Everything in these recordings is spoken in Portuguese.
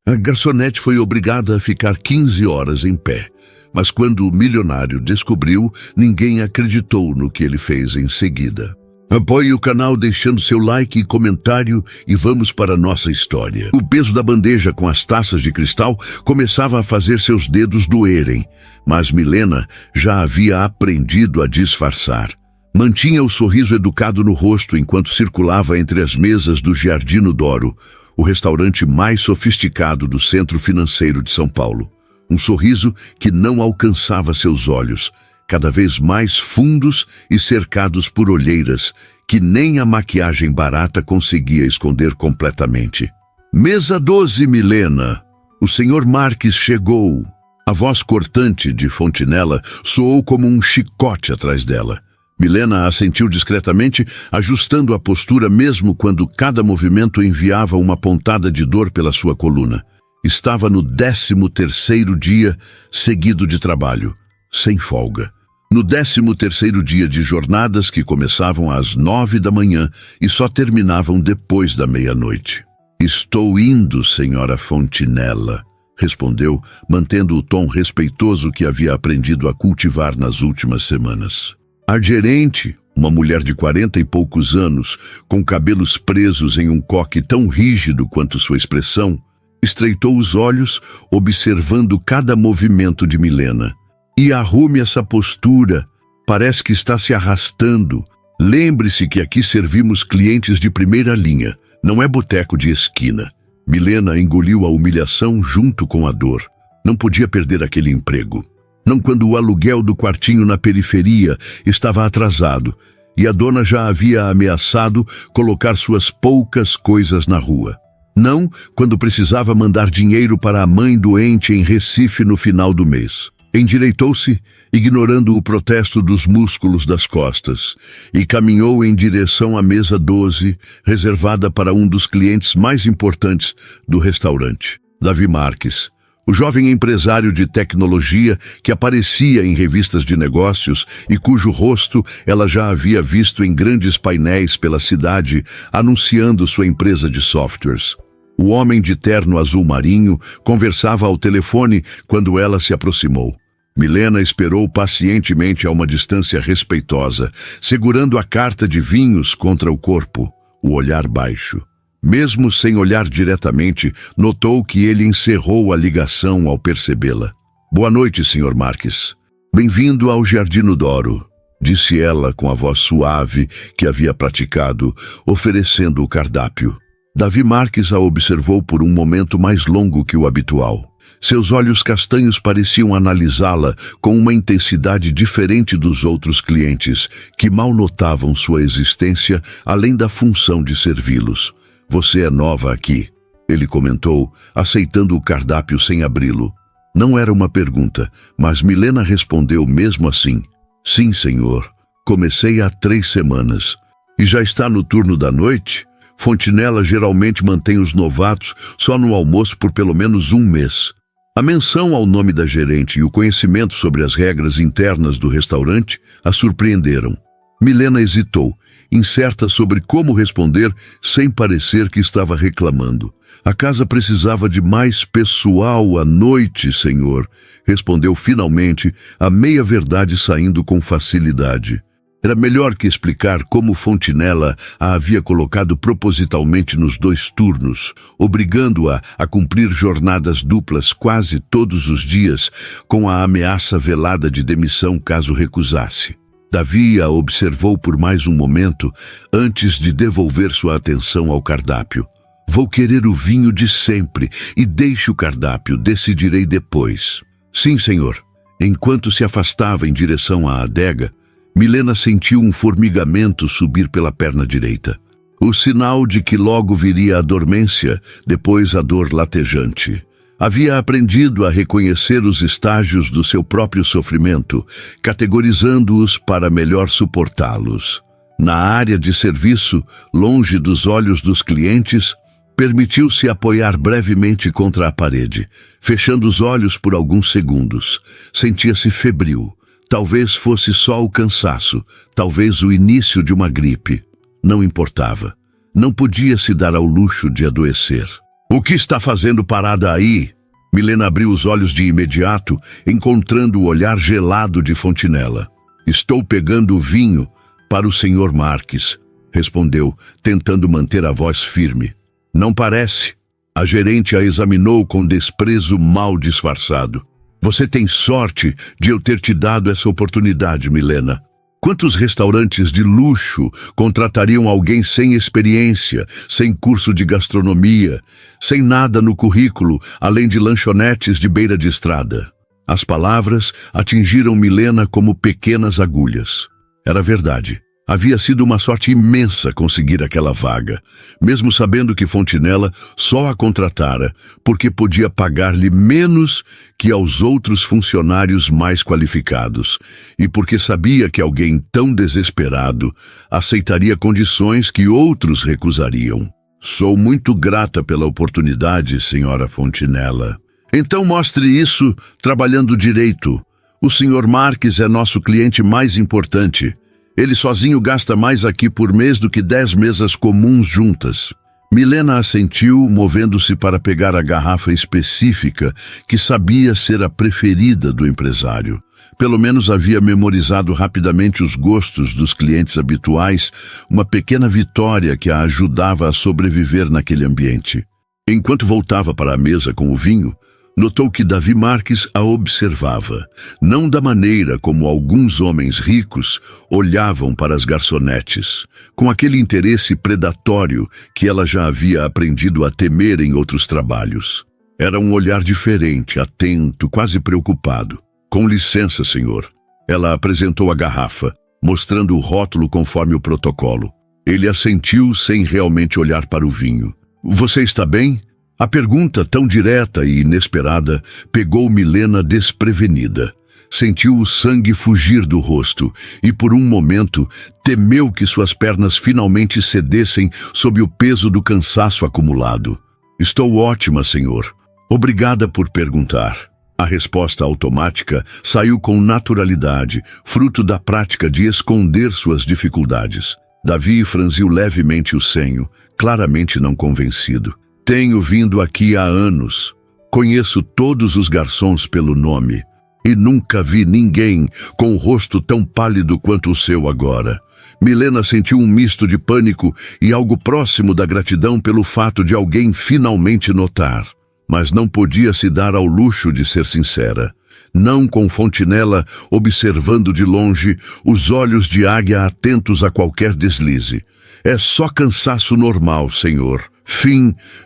A garçonete foi obrigada a ficar 15 horas em pé, mas quando o milionário descobriu, ninguém acreditou no que ele fez em seguida. Apoie o canal deixando seu like e comentário e vamos para a nossa história. O peso da bandeja com as taças de cristal começava a fazer seus dedos doerem, mas Milena já havia aprendido a disfarçar. Mantinha o sorriso educado no rosto enquanto circulava entre as mesas do Giardino d'Oro, o restaurante mais sofisticado do centro financeiro de São Paulo. Um sorriso que não alcançava seus olhos, cada vez mais fundos e cercados por olheiras que nem a maquiagem barata conseguia esconder completamente. Mesa 12, Milena. O senhor Marques chegou. A voz cortante de Fontinella soou como um chicote atrás dela. Milena assentiu discretamente, ajustando a postura mesmo quando cada movimento enviava uma pontada de dor pela sua coluna. Estava no 13º dia seguido de trabalho, sem folga. No 13º dia de jornadas que começavam às 9 da manhã e só terminavam depois da meia-noite. Estou indo, senhora Fontinella, respondeu, mantendo o tom respeitoso que havia aprendido a cultivar nas últimas semanas. A gerente, uma mulher de 40 e poucos anos, com cabelos presos em um coque tão rígido quanto sua expressão, estreitou os olhos, observando cada movimento de Milena. E arrume essa postura, parece que está se arrastando. Lembre-se que aqui servimos clientes de primeira linha, não é boteco de esquina. Milena engoliu a humilhação junto com a dor. Não podia perder aquele emprego. Não quando o aluguel do quartinho na periferia estava atrasado e a dona já havia ameaçado colocar suas poucas coisas na rua. Não quando precisava mandar dinheiro para a mãe doente em Recife no final do mês. Endireitou-se, ignorando o protesto dos músculos das costas, e caminhou em direção à mesa 12, reservada para um dos clientes mais importantes do restaurante, Davi Marques, o jovem empresário de tecnologia que aparecia em revistas de negócios e cujo rosto ela já havia visto em grandes painéis pela cidade anunciando sua empresa de softwares. O homem de terno azul marinho conversava ao telefone quando ela se aproximou. Milena esperou pacientemente a uma distância respeitosa, segurando a carta de vinhos contra o corpo, o olhar baixo. Mesmo sem olhar diretamente, notou que ele encerrou a ligação ao percebê-la. Boa noite, Sr. Marques. Bem-vindo ao Giardino d'Oro, disse ela com a voz suave que havia praticado, oferecendo o cardápio. Davi Marques a observou por um momento mais longo que o habitual. Seus olhos castanhos pareciam analisá-la com uma intensidade diferente dos outros clientes, que mal notavam sua existência além da função de servi-los. Você é nova aqui, ele comentou, aceitando o cardápio sem abri-lo. Não era uma pergunta, mas Milena respondeu mesmo assim. Sim, senhor. Comecei há 3 semanas. E já está no turno da noite? Fontinella geralmente mantém os novatos só no almoço por pelo menos 1 mês. A menção ao nome da gerente e o conhecimento sobre as regras internas do restaurante a surpreenderam. Milena hesitou, incerta sobre como responder sem parecer que estava reclamando. A casa precisava de mais pessoal à noite, senhor, respondeu finalmente, a meia-verdade saindo com facilidade. Era melhor que explicar como Fontinella a havia colocado propositalmente nos 2 turnos, obrigando-a a cumprir jornadas duplas quase todos os dias, com a ameaça velada de demissão caso recusasse. Davi a observou por mais um momento, antes de devolver sua atenção ao cardápio. Vou querer o vinho de sempre e deixe o cardápio, decidirei depois. Sim, senhor. Enquanto se afastava em direção à adega, Milena sentiu um formigamento subir pela perna direita. O sinal de que logo viria a dormência, depois a dor latejante. Havia aprendido a reconhecer os estágios do seu próprio sofrimento, categorizando-os para melhor suportá-los. Na área de serviço, longe dos olhos dos clientes, permitiu-se apoiar brevemente contra a parede, fechando os olhos por alguns segundos. Sentia-se febril. Talvez fosse só o cansaço, talvez o início de uma gripe. Não importava. Não podia se dar ao luxo de adoecer. O que está fazendo parada aí? Milena abriu os olhos de imediato, encontrando o olhar gelado de Fontinella. Estou pegando o vinho para o Sr. Marques, respondeu, tentando manter a voz firme. Não parece. A gerente a examinou com desprezo mal disfarçado. Você tem sorte de eu ter te dado essa oportunidade, Milena. Quantos restaurantes de luxo contratariam alguém sem experiência, sem curso de gastronomia, sem nada no currículo, além de lanchonetes de beira de estrada? As palavras atingiram Milena como pequenas agulhas. Era verdade. Havia sido uma sorte imensa conseguir aquela vaga, mesmo sabendo que Fontinella só a contratara porque podia pagar-lhe menos que aos outros funcionários mais qualificados e porque sabia que alguém tão desesperado aceitaria condições que outros recusariam. Sou muito grata pela oportunidade, senhora Fontinella. Então mostre isso trabalhando direito. O Sr. Marques é nosso cliente mais importante. Ele sozinho gasta mais aqui por mês do que 10 mesas comuns juntas. Milena assentiu, movendo-se para pegar a garrafa específica que sabia ser a preferida do empresário. Pelo menos havia memorizado rapidamente os gostos dos clientes habituais, uma pequena vitória que a ajudava a sobreviver naquele ambiente. Enquanto voltava para a mesa com o vinho, notou que Davi Marques a observava, não da maneira como alguns homens ricos olhavam para as garçonetes, com aquele interesse predatório que ela já havia aprendido a temer em outros trabalhos. Era um olhar diferente, atento, quase preocupado. Com licença, senhor. Ela apresentou a garrafa, mostrando o rótulo conforme o protocolo. Ele assentiu sem realmente olhar para o vinho. Você está bem? A pergunta, tão direta e inesperada, pegou Milena desprevenida. Sentiu o sangue fugir do rosto e, por um momento, temeu que suas pernas finalmente cedessem sob o peso do cansaço acumulado. Estou ótima, senhor. Obrigada por perguntar. A resposta automática saiu com naturalidade, fruto da prática de esconder suas dificuldades. Davi franziu levemente o senho, claramente não convencido. Tenho vindo aqui há anos. Conheço todos os garçons pelo nome. E nunca vi ninguém com o rosto tão pálido quanto o seu agora. Milena sentiu um misto de pânico e algo próximo da gratidão pelo fato de alguém finalmente notar. Mas não podia se dar ao luxo de ser sincera. Não com Fontinella observando de longe, os olhos de águia atentos a qualquer deslize. É só cansaço normal, senhor.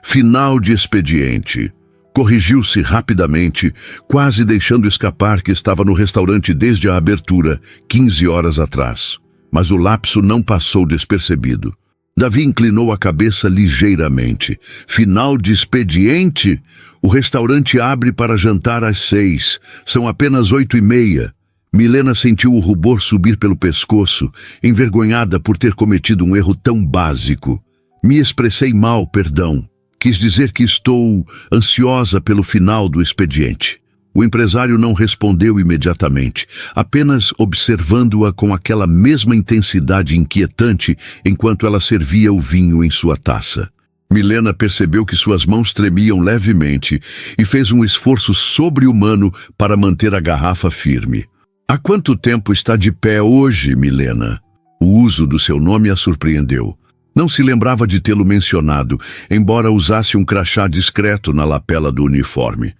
Final de expediente. Corrigiu-se rapidamente, quase deixando escapar que estava no restaurante desde a abertura, 15 horas atrás. Mas o lapso não passou despercebido. Davi inclinou a cabeça ligeiramente. Final de expediente? O restaurante abre para jantar às 6. São apenas 8h30. Milena sentiu o rubor subir pelo pescoço, envergonhada por ter cometido um erro tão básico. Me expressei mal, perdão. Quis dizer que estou ansiosa pelo final do expediente. O empresário não respondeu imediatamente, apenas observando-a com aquela mesma intensidade inquietante enquanto ela servia o vinho em sua taça. Milena percebeu que suas mãos tremiam levemente e fez um esforço sobre-humano para manter a garrafa firme. Há quanto tempo está de pé hoje, Milena? O uso do seu nome a surpreendeu. Não se lembrava de tê-lo mencionado, embora usasse um crachá discreto na lapela do uniforme.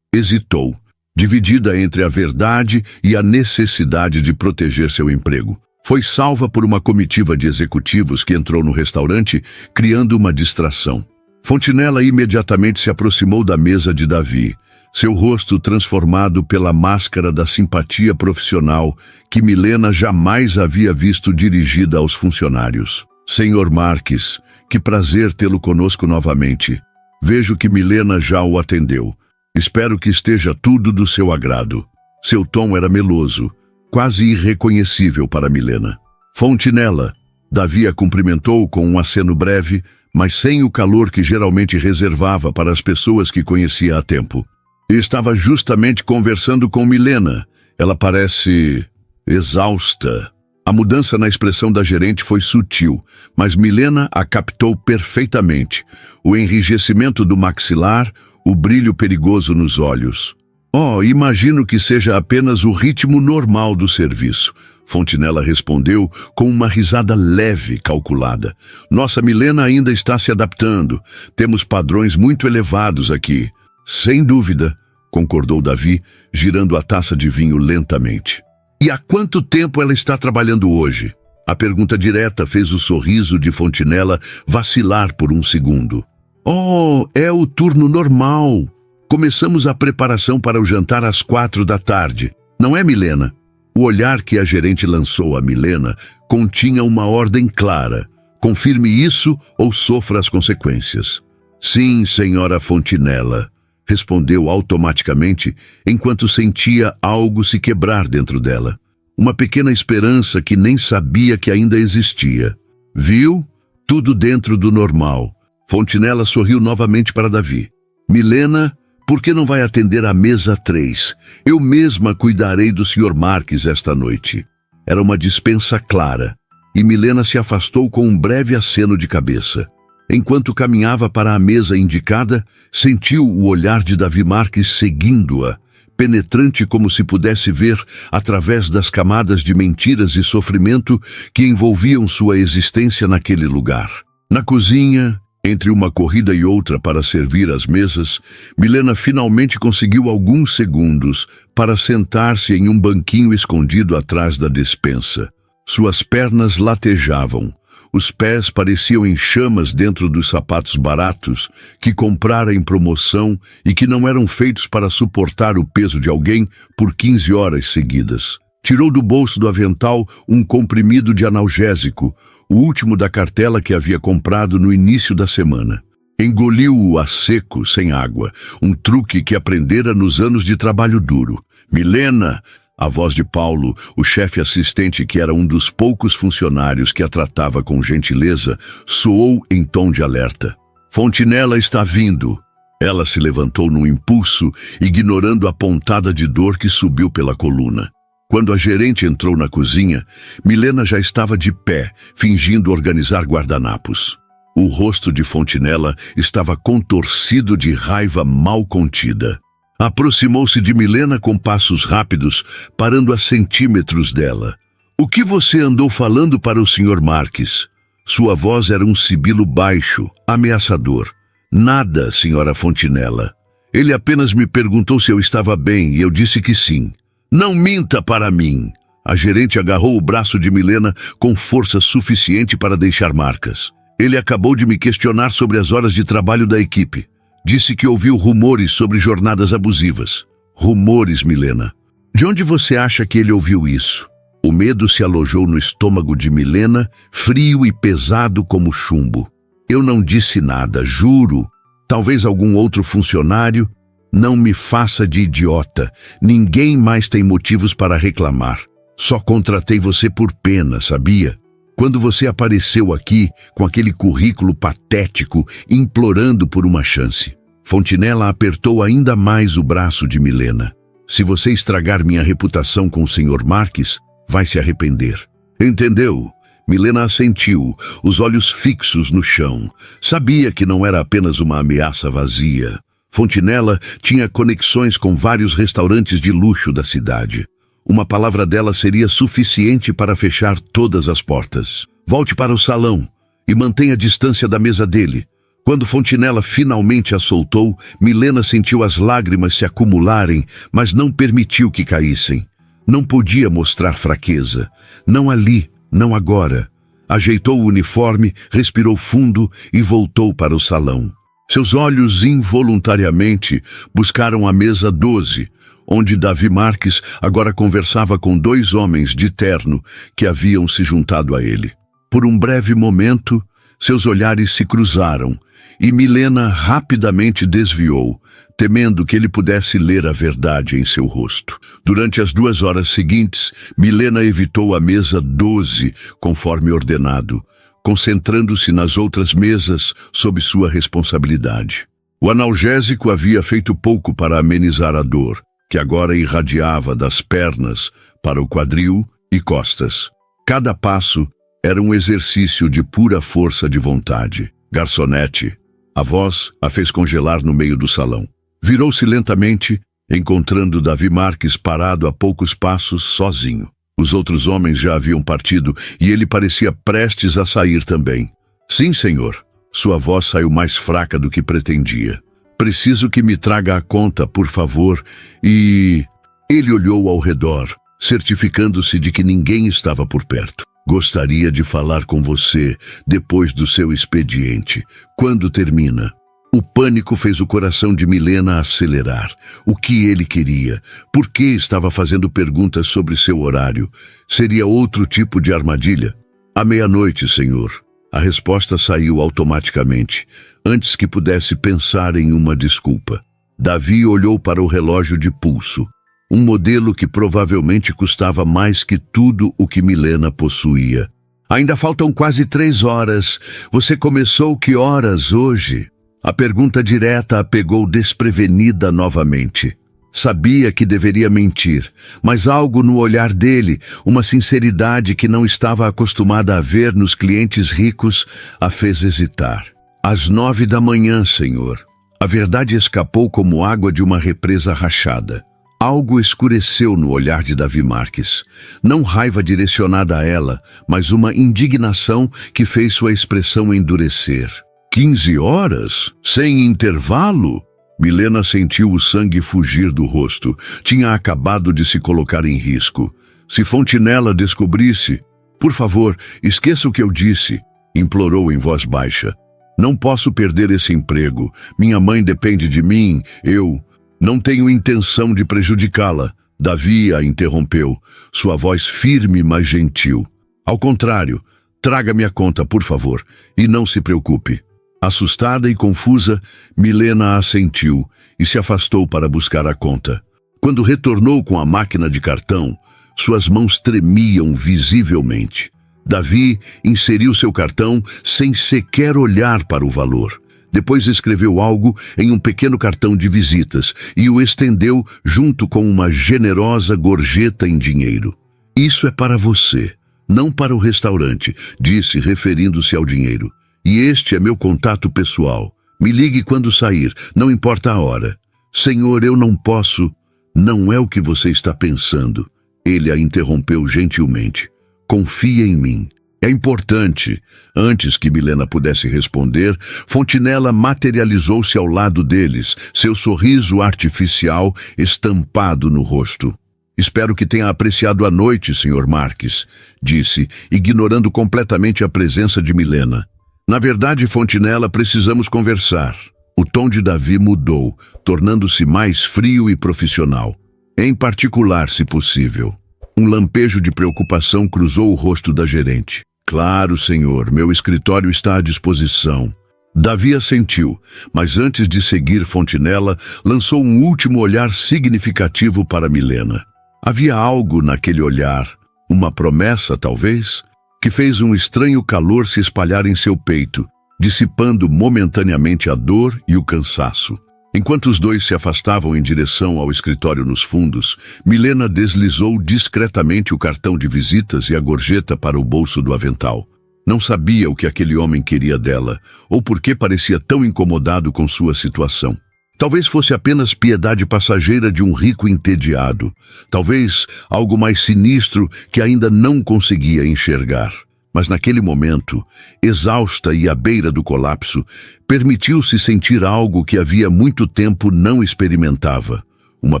Hesitou, dividida entre a verdade e a necessidade de proteger seu emprego. Foi salva por uma comitiva de executivos que entrou no restaurante, criando uma distração. Fontinella imediatamente se aproximou da mesa de Davi, seu rosto transformado pela máscara da simpatia profissional que Milena jamais havia visto dirigida aos funcionários. Senhor Marques, que prazer tê-lo conosco novamente. Vejo que Milena já o atendeu. Espero que esteja tudo do seu agrado. Seu tom era meloso, quase irreconhecível para Milena. Fontinella. Davi a cumprimentou com um aceno breve, mas sem o calor que geralmente reservava para as pessoas que conhecia há tempo. Estava justamente conversando com Milena. Ela parece exausta. A mudança na expressão da gerente foi sutil, mas Milena a captou perfeitamente. O enrijecimento do maxilar, o brilho perigoso nos olhos. Oh, imagino que seja apenas o ritmo normal do serviço. Fontinella respondeu com uma risada leve, calculada. Nossa Milena ainda está se adaptando. Temos padrões muito elevados aqui. Sem dúvida, concordou Davi, girando a taça de vinho lentamente. E há quanto tempo ela está trabalhando hoje? A pergunta direta fez o sorriso de Fontinella vacilar por um segundo. Oh, é o turno normal. Começamos a preparação para o jantar às 4 da tarde. Não é, Milena? O olhar que a gerente lançou a Milena continha uma ordem clara. Confirme isso ou sofra as consequências. Sim, senhora Fontinella, respondeu automaticamente enquanto sentia algo se quebrar dentro dela. Uma pequena esperança que nem sabia que ainda existia. Viu? Tudo dentro do normal. Fontinella sorriu novamente para Davi. Milena, por que não vai atender à mesa 3? Eu mesma cuidarei do Sr. Marques esta noite. Era uma dispensa clara, e Milena se afastou com um breve aceno de cabeça. Enquanto caminhava para a mesa indicada, sentiu o olhar de Davi Marques seguindo-a, penetrante como se pudesse ver através das camadas de mentiras e sofrimento que envolviam sua existência naquele lugar. Na cozinha, entre uma corrida e outra para servir as mesas, Milena finalmente conseguiu alguns segundos para sentar-se em um banquinho escondido atrás da despensa. Suas pernas latejavam. Os pés pareciam em chamas dentro dos sapatos baratos que comprara em promoção e que não eram feitos para suportar o peso de alguém por 15 horas seguidas. Tirou do bolso do avental um comprimido de analgésico, o último da cartela que havia comprado no início da semana. Engoliu-o a seco, sem água, um truque que aprendera nos anos de trabalho duro. Milena! A voz de Paulo, o chefe assistente que era um dos poucos funcionários que a tratava com gentileza, soou em tom de alerta. Fontinella está vindo. Ela se levantou num impulso, ignorando a pontada de dor que subiu pela coluna. Quando a gerente entrou na cozinha, Milena já estava de pé, fingindo organizar guardanapos. O rosto de Fontinella estava contorcido de raiva mal contida. Aproximou-se de Milena com passos rápidos, parando a centímetros dela. O que você andou falando para o Sr. Marques? Sua voz era um sibilo baixo, ameaçador. Nada, senhora Fontinella. Ele apenas me perguntou se eu estava bem e eu disse que sim. Não minta para mim. A gerente agarrou o braço de Milena com força suficiente para deixar marcas. Ele acabou de me questionar sobre as horas de trabalho da equipe. Disse que ouviu rumores sobre jornadas abusivas. Rumores, Milena. De onde você acha que ele ouviu isso? O medo se alojou no estômago de Milena, frio e pesado como chumbo. Eu não disse nada, juro. Talvez algum outro funcionário. Não me faça de idiota. Ninguém mais tem motivos para reclamar. Só contratei você por pena, sabia? Quando você apareceu aqui com aquele currículo patético, implorando por uma chance. Fontinella apertou ainda mais o braço de Milena. Se você estragar minha reputação com o Sr. Marques, vai se arrepender. Entendeu? Milena assentiu, os olhos fixos no chão. Sabia que não era apenas uma ameaça vazia. Fontinella tinha conexões com vários restaurantes de luxo da cidade. Uma palavra dela seria suficiente para fechar todas as portas. Volte para o salão e mantenha a distância da mesa dele. Quando Fontinella finalmente a soltou, Milena sentiu as lágrimas se acumularem, mas não permitiu que caíssem. Não podia mostrar fraqueza. Não ali, não agora. Ajeitou o uniforme, respirou fundo e voltou para o salão. Seus olhos involuntariamente buscaram a mesa 12, onde Davi Marques agora conversava com 2 homens de terno que haviam se juntado a ele. Por um breve momento, seus olhares se cruzaram e Milena rapidamente desviou, temendo que ele pudesse ler a verdade em seu rosto. Durante as 2 horas seguintes, Milena evitou a mesa 12, conforme ordenado, concentrando-se nas outras mesas sob sua responsabilidade. O analgésico havia feito pouco para amenizar a dor, que agora irradiava das pernas para o quadril e costas. Cada passo era um exercício de pura força de vontade. Garçonete, a voz a fez congelar no meio do salão. Virou-se lentamente, encontrando Davi Marques parado a poucos passos, sozinho. Os outros homens já haviam partido e ele parecia prestes a sair também. Sim, senhor. Sua voz saiu mais fraca do que pretendia. Preciso que me traga a conta, por favor, e... Ele olhou ao redor, certificando-se de que ninguém estava por perto. Gostaria de falar com você depois do seu expediente. Quando termina? O pânico fez o coração de Milena acelerar. O que ele queria? Por que estava fazendo perguntas sobre seu horário? Seria outro tipo de armadilha? À meia-noite, senhor. A resposta saiu automaticamente, antes que pudesse pensar em uma desculpa. Davi olhou para o relógio de pulso, um modelo que provavelmente custava mais que tudo o que Milena possuía. Ainda faltam quase 3 horas. Você começou que horas hoje? A pergunta direta a pegou desprevenida novamente. Sabia que deveria mentir, mas algo no olhar dele, uma sinceridade que não estava acostumada a ver nos clientes ricos, a fez hesitar. Às 9 da manhã, senhor. A verdade escapou como água de uma represa rachada. Algo escureceu no olhar de Davi Marques. Não raiva direcionada a ela, mas uma indignação que fez sua expressão endurecer. 15 horas? Sem intervalo? Milena sentiu o sangue fugir do rosto. Tinha acabado de se colocar em risco. Se Fontinella descobrisse... Por favor, esqueça o que eu disse, implorou em voz baixa. Não posso perder esse emprego. Minha mãe depende de mim. Eu não tenho intenção de prejudicá-la. Davi a interrompeu, sua voz firme, mas gentil. Ao contrário, traga-me a conta, por favor, e não se preocupe. Assustada e confusa, Milena assentiu e se afastou para buscar a conta. Quando retornou com a máquina de cartão, suas mãos tremiam visivelmente. Davi inseriu seu cartão sem sequer olhar para o valor. Depois escreveu algo em um pequeno cartão de visitas e o estendeu junto com uma generosa gorjeta em dinheiro. Isso é para você, não para o restaurante, disse, referindo-se ao dinheiro. E este é meu contato pessoal. Me ligue quando sair, não importa a hora. Senhor, eu não posso... Não é o que você está pensando. Ele a interrompeu gentilmente. Confia em mim. É importante. Antes que Milena pudesse responder, Fontinella materializou-se ao lado deles, seu sorriso artificial estampado no rosto. Espero que tenha apreciado a noite, Sr. Marques, disse, ignorando completamente a presença de Milena. Na verdade, Fontinella, precisamos conversar. O tom de Davi mudou, tornando-se mais frio e profissional. Em particular, se possível. Um lampejo de preocupação cruzou o rosto da gerente. Claro, senhor, meu escritório está à disposição. Davi assentiu, mas antes de seguir Fontinella, lançou um último olhar significativo para Milena. Havia algo naquele olhar, uma promessa, talvez, que fez um estranho calor se espalhar em seu peito, dissipando momentaneamente a dor e o cansaço. Enquanto os dois se afastavam em direção ao escritório nos fundos, Milena deslizou discretamente o cartão de visitas e a gorjeta para o bolso do avental. Não sabia o que aquele homem queria dela, ou por que parecia tão incomodado com sua situação. Talvez fosse apenas piedade passageira de um rico entediado. Talvez algo mais sinistro que ainda não conseguia enxergar. Mas naquele momento, exausta e à beira do colapso, permitiu-se sentir algo que havia muito tempo não experimentava. Uma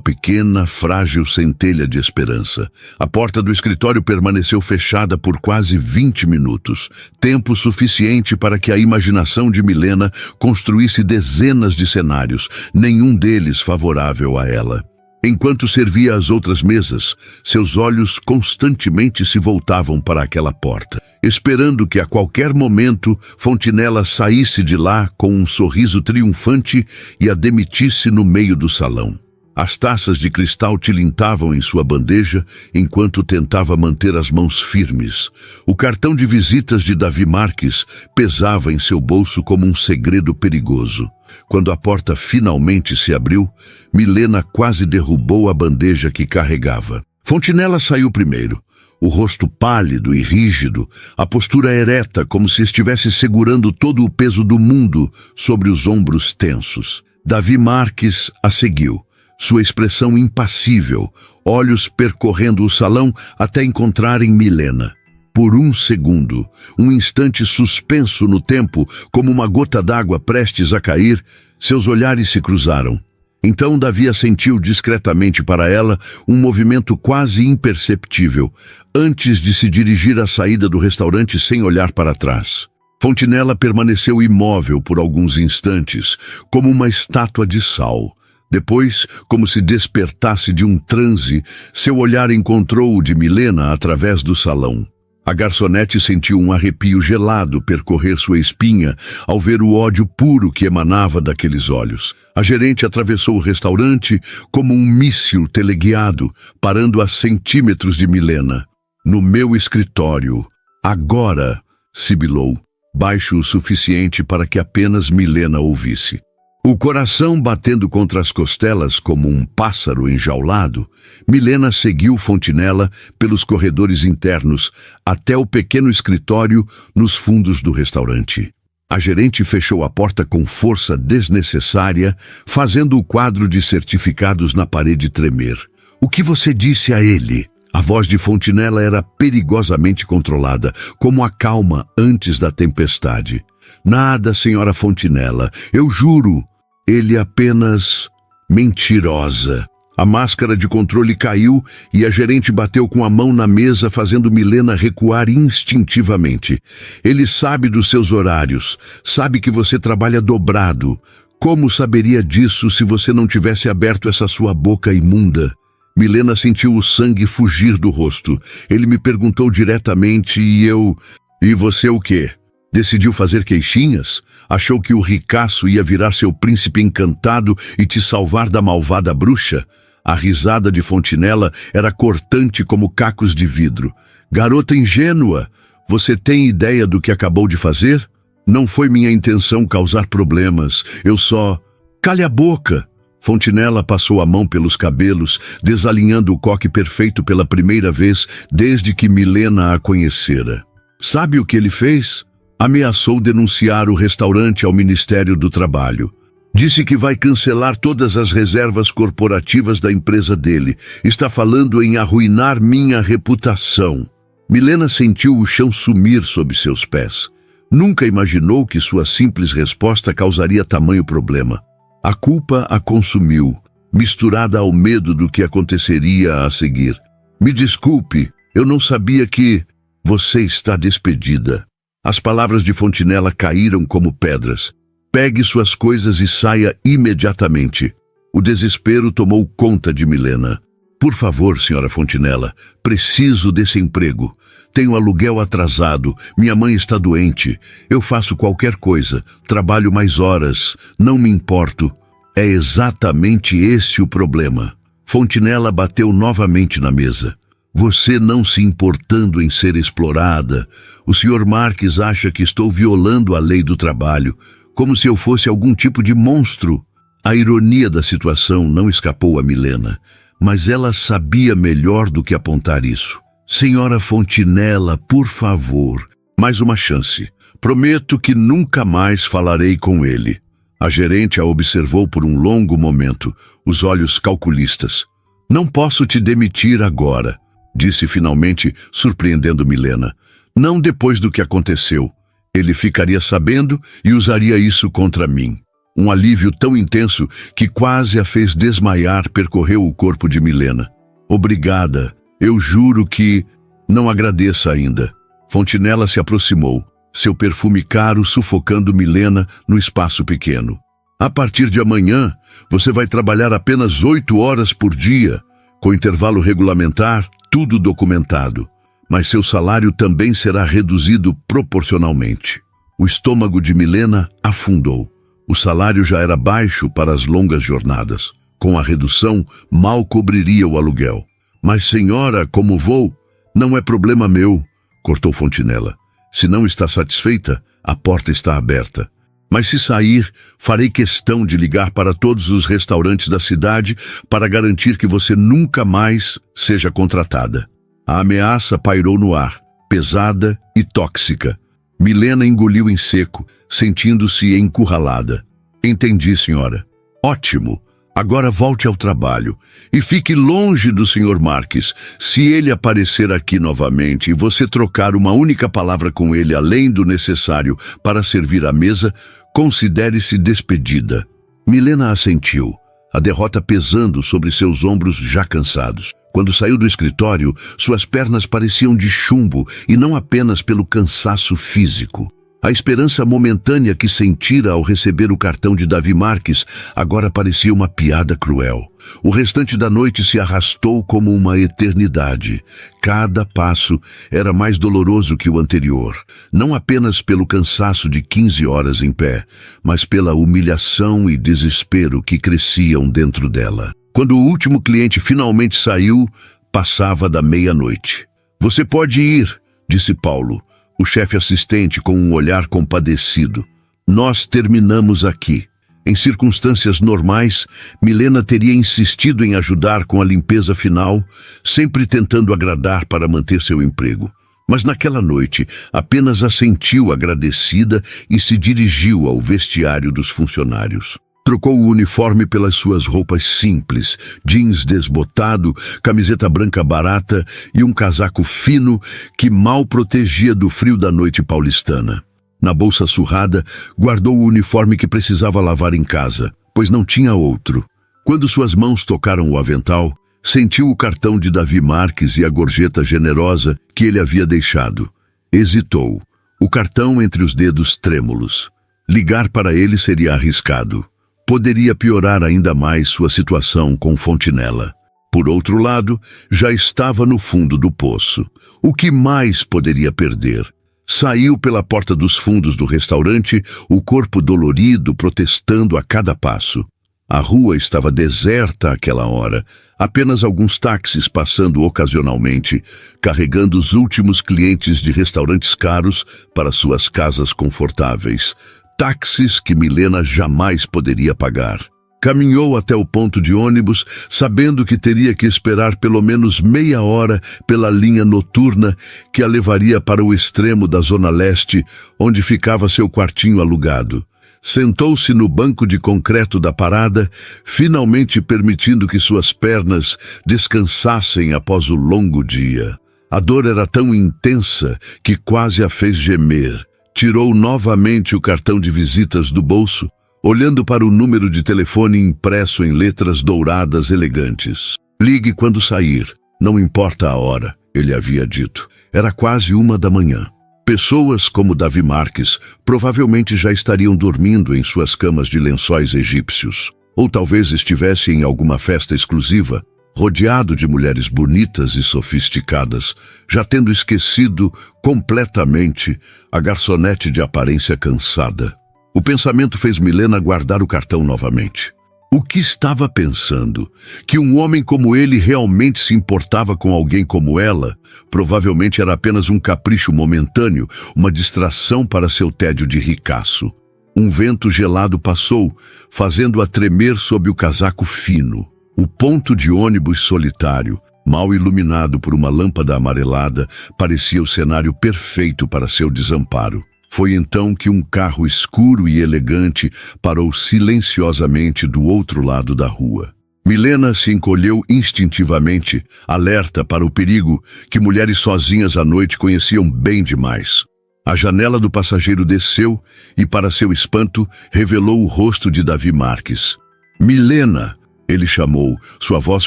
pequena, frágil centelha de esperança. A porta do escritório permaneceu fechada por quase 20 minutos. Tempo suficiente para que a imaginação de Milena construísse dezenas de cenários, nenhum deles favorável a ela. Enquanto servia às outras mesas, seus olhos constantemente se voltavam para aquela porta, esperando que a qualquer momento Fontinella saísse de lá com um sorriso triunfante e a demitisse no meio do salão. As taças de cristal tilintavam em sua bandeja enquanto tentava manter as mãos firmes. O cartão de visitas de Davi Marques pesava em seu bolso como um segredo perigoso. Quando a porta finalmente se abriu, Milena quase derrubou a bandeja que carregava. Fontinella saiu primeiro. o rosto pálido e rígido, a postura ereta como se estivesse segurando todo o peso do mundo sobre os ombros tensos. Davi Marques a seguiu, sua expressão impassível, olhos percorrendo o salão até encontrarem Milena. Por um segundo, um instante suspenso no tempo, como uma gota d'água prestes a cair, seus olhares se cruzaram. Então Davi assentiu discretamente para ela, um movimento quase imperceptível, antes de se dirigir à saída do restaurante sem olhar para trás. Fontinella permaneceu imóvel por alguns instantes, como uma estátua de sal. Depois, como se despertasse de um transe, seu olhar encontrou o de Milena através do salão. A garçonete sentiu um arrepio gelado percorrer sua espinha ao ver o ódio puro que emanava daqueles olhos. A gerente atravessou o restaurante como um míssil teleguiado, parando a centímetros de Milena. "No meu escritório, agora", sibilou, baixo o suficiente para que apenas Milena ouvisse. O coração batendo contra as costelas como um pássaro enjaulado, Milena seguiu Fontinella pelos corredores internos até o pequeno escritório nos fundos do restaurante. A gerente fechou a porta com força desnecessária, fazendo o quadro de certificados na parede tremer. "O que você disse a ele?" A voz de Fontinella era perigosamente controlada, como a calma antes da tempestade. "Nada, senhora Fontinella, eu juro." Ele apenas... Mentirosa. A máscara de controle caiu e a gerente bateu com a mão na mesa, fazendo Milena recuar instintivamente. "Ele sabe dos seus horários, sabe que você trabalha dobrado. Como saberia disso se você não tivesse aberto essa sua boca imunda?" Milena sentiu o sangue fugir do rosto. Ele me perguntou diretamente e eu... "E você o quê? Decidiu fazer queixinhas? Achou que o ricaço ia virar seu príncipe encantado e te salvar da malvada bruxa?" A risada de Fontinella era cortante como cacos de vidro. "Garota ingênua, você tem ideia do que acabou de fazer? Não foi minha intenção causar problemas, eu só... Cale a boca!" Fontinella passou a mão pelos cabelos, desalinhando o coque perfeito pela primeira vez desde que Milena a conhecera. "Sabe o que ele fez? Ameaçou denunciar o restaurante ao Ministério do Trabalho. Disse que vai cancelar todas as reservas corporativas da empresa dele. Está falando em arruinar minha reputação." Milena sentiu o chão sumir sob seus pés. Nunca imaginou que sua simples resposta causaria tamanho problema. A culpa a consumiu, misturada ao medo do que aconteceria a seguir. "Me desculpe, eu não sabia que... Você está despedida." As palavras de Fontinella caíram como pedras. "Pegue suas coisas e saia imediatamente." O desespero tomou conta de Milena. "Por favor, senhora Fontinella, preciso desse emprego. Tenho aluguel atrasado, minha mãe está doente. Eu faço qualquer coisa, trabalho mais horas, não me importo." "É exatamente esse o problema." Fontinella bateu novamente na mesa. "Você não se importando em ser explorada. O Sr. Marques acha que estou violando a lei do trabalho, como se eu fosse algum tipo de monstro." A ironia da situação não escapou a Milena, mas ela sabia melhor do que apontar isso. "Senhora Fontinella, por favor, mais uma chance. Prometo que nunca mais falarei com ele." A gerente a observou por um longo momento, os olhos calculistas. "Não posso te demitir agora", disse finalmente, surpreendendo Milena. "Não depois do que aconteceu. Ele ficaria sabendo e usaria isso contra mim." Um alívio tão intenso que quase a fez desmaiar percorreu o corpo de Milena. "Obrigada. Eu juro que... Não agradeça ainda." Fontinella se aproximou, seu perfume caro sufocando Milena no espaço pequeno. "A partir de amanhã, você vai trabalhar apenas 8 horas por dia, com intervalo regulamentar, tudo documentado. Mas seu salário também será reduzido proporcionalmente." O estômago de Milena afundou. O salário já era baixo para as longas jornadas. Com a redução, mal cobriria o aluguel. "Mas, senhora, como vou?" "Não é problema meu", cortou Fontinella. "Se não está satisfeita, a porta está aberta. Mas se sair, farei questão de ligar para todos os restaurantes da cidade para garantir que você nunca mais seja contratada." A ameaça pairou no ar, pesada e tóxica. Milena engoliu em seco, sentindo-se encurralada. Entendi, senhora. Ótimo. Agora volte ao trabalho e fique longe do Sr. Marques. Se ele aparecer aqui novamente e você trocar uma única palavra com ele além do necessário para servir à mesa, considere-se despedida. Milena assentiu, a derrota pesando sobre seus ombros já cansados. Quando saiu do escritório, suas pernas pareciam de chumbo e não apenas pelo cansaço físico. A esperança momentânea que sentira ao receber o cartão de Davi Marques agora parecia uma piada cruel. O restante da noite se arrastou como uma eternidade. Cada passo era mais doloroso que o anterior, não apenas pelo cansaço de 15 horas em pé, mas pela humilhação e desespero que cresciam dentro dela. Quando o último cliente finalmente saiu, passava da meia-noite. "Você pode ir", disse Paulo, o chefe assistente com um olhar compadecido. "Nós terminamos aqui." Em circunstâncias normais, Milena teria insistido em ajudar com a limpeza final, sempre tentando agradar para manter seu emprego. Mas naquela noite, apenas assentiu agradecida e se dirigiu ao vestiário dos funcionários. Trocou o uniforme pelas suas roupas simples, jeans desbotado, camiseta branca barata e um casaco fino que mal protegia do frio da noite paulistana. Na bolsa surrada, guardou o uniforme que precisava lavar em casa, pois não tinha outro. Quando suas mãos tocaram o avental, sentiu o cartão de Davi Marques e a gorjeta generosa que ele havia deixado. Hesitou, o cartão entre os dedos trêmulos. Ligar para ele seria arriscado. Poderia piorar ainda mais sua situação com Fontinella. Por outro lado, já estava no fundo do poço. O que mais poderia perder? Saiu pela porta dos fundos do restaurante, o corpo dolorido, protestando a cada passo. A rua estava deserta àquela hora, apenas alguns táxis passando ocasionalmente, carregando os últimos clientes de restaurantes caros para suas casas confortáveis. Táxis que Milena jamais poderia pagar. Caminhou até o ponto de ônibus, sabendo que teria que esperar pelo menos meia hora pela linha noturna que a levaria para o extremo da Zona Leste, onde ficava seu quartinho alugado. Sentou-se no banco de concreto da parada, finalmente permitindo que suas pernas descansassem após o longo dia. A dor era tão intensa que quase a fez gemer. Tirou novamente o cartão de visitas do bolso, olhando para o número de telefone impresso em letras douradas elegantes. "Ligue quando sair, não importa a hora", ele havia dito. Era quase 1 da manhã. Pessoas como Davi Marques provavelmente já estariam dormindo em suas camas de lençóis egípcios. Ou talvez estivesse em alguma festa exclusiva, rodeado de mulheres bonitas e sofisticadas, já tendo esquecido completamente a garçonete de aparência cansada. O pensamento fez Milena guardar o cartão novamente. O que estava pensando? Que um homem como ele realmente se importava com alguém como ela? Provavelmente era apenas um capricho momentâneo, uma distração para seu tédio de ricaço. Um vento gelado passou, fazendo-a tremer sob o casaco fino. O ponto de ônibus solitário, mal iluminado por uma lâmpada amarelada, parecia o cenário perfeito para seu desamparo. Foi então que um carro escuro e elegante parou silenciosamente do outro lado da rua. Milena se encolheu instintivamente, alerta para o perigo que mulheres sozinhas à noite conheciam bem demais. A janela do passageiro desceu e, para seu espanto, revelou o rosto de Davi Marques. "Milena!" ele chamou, sua voz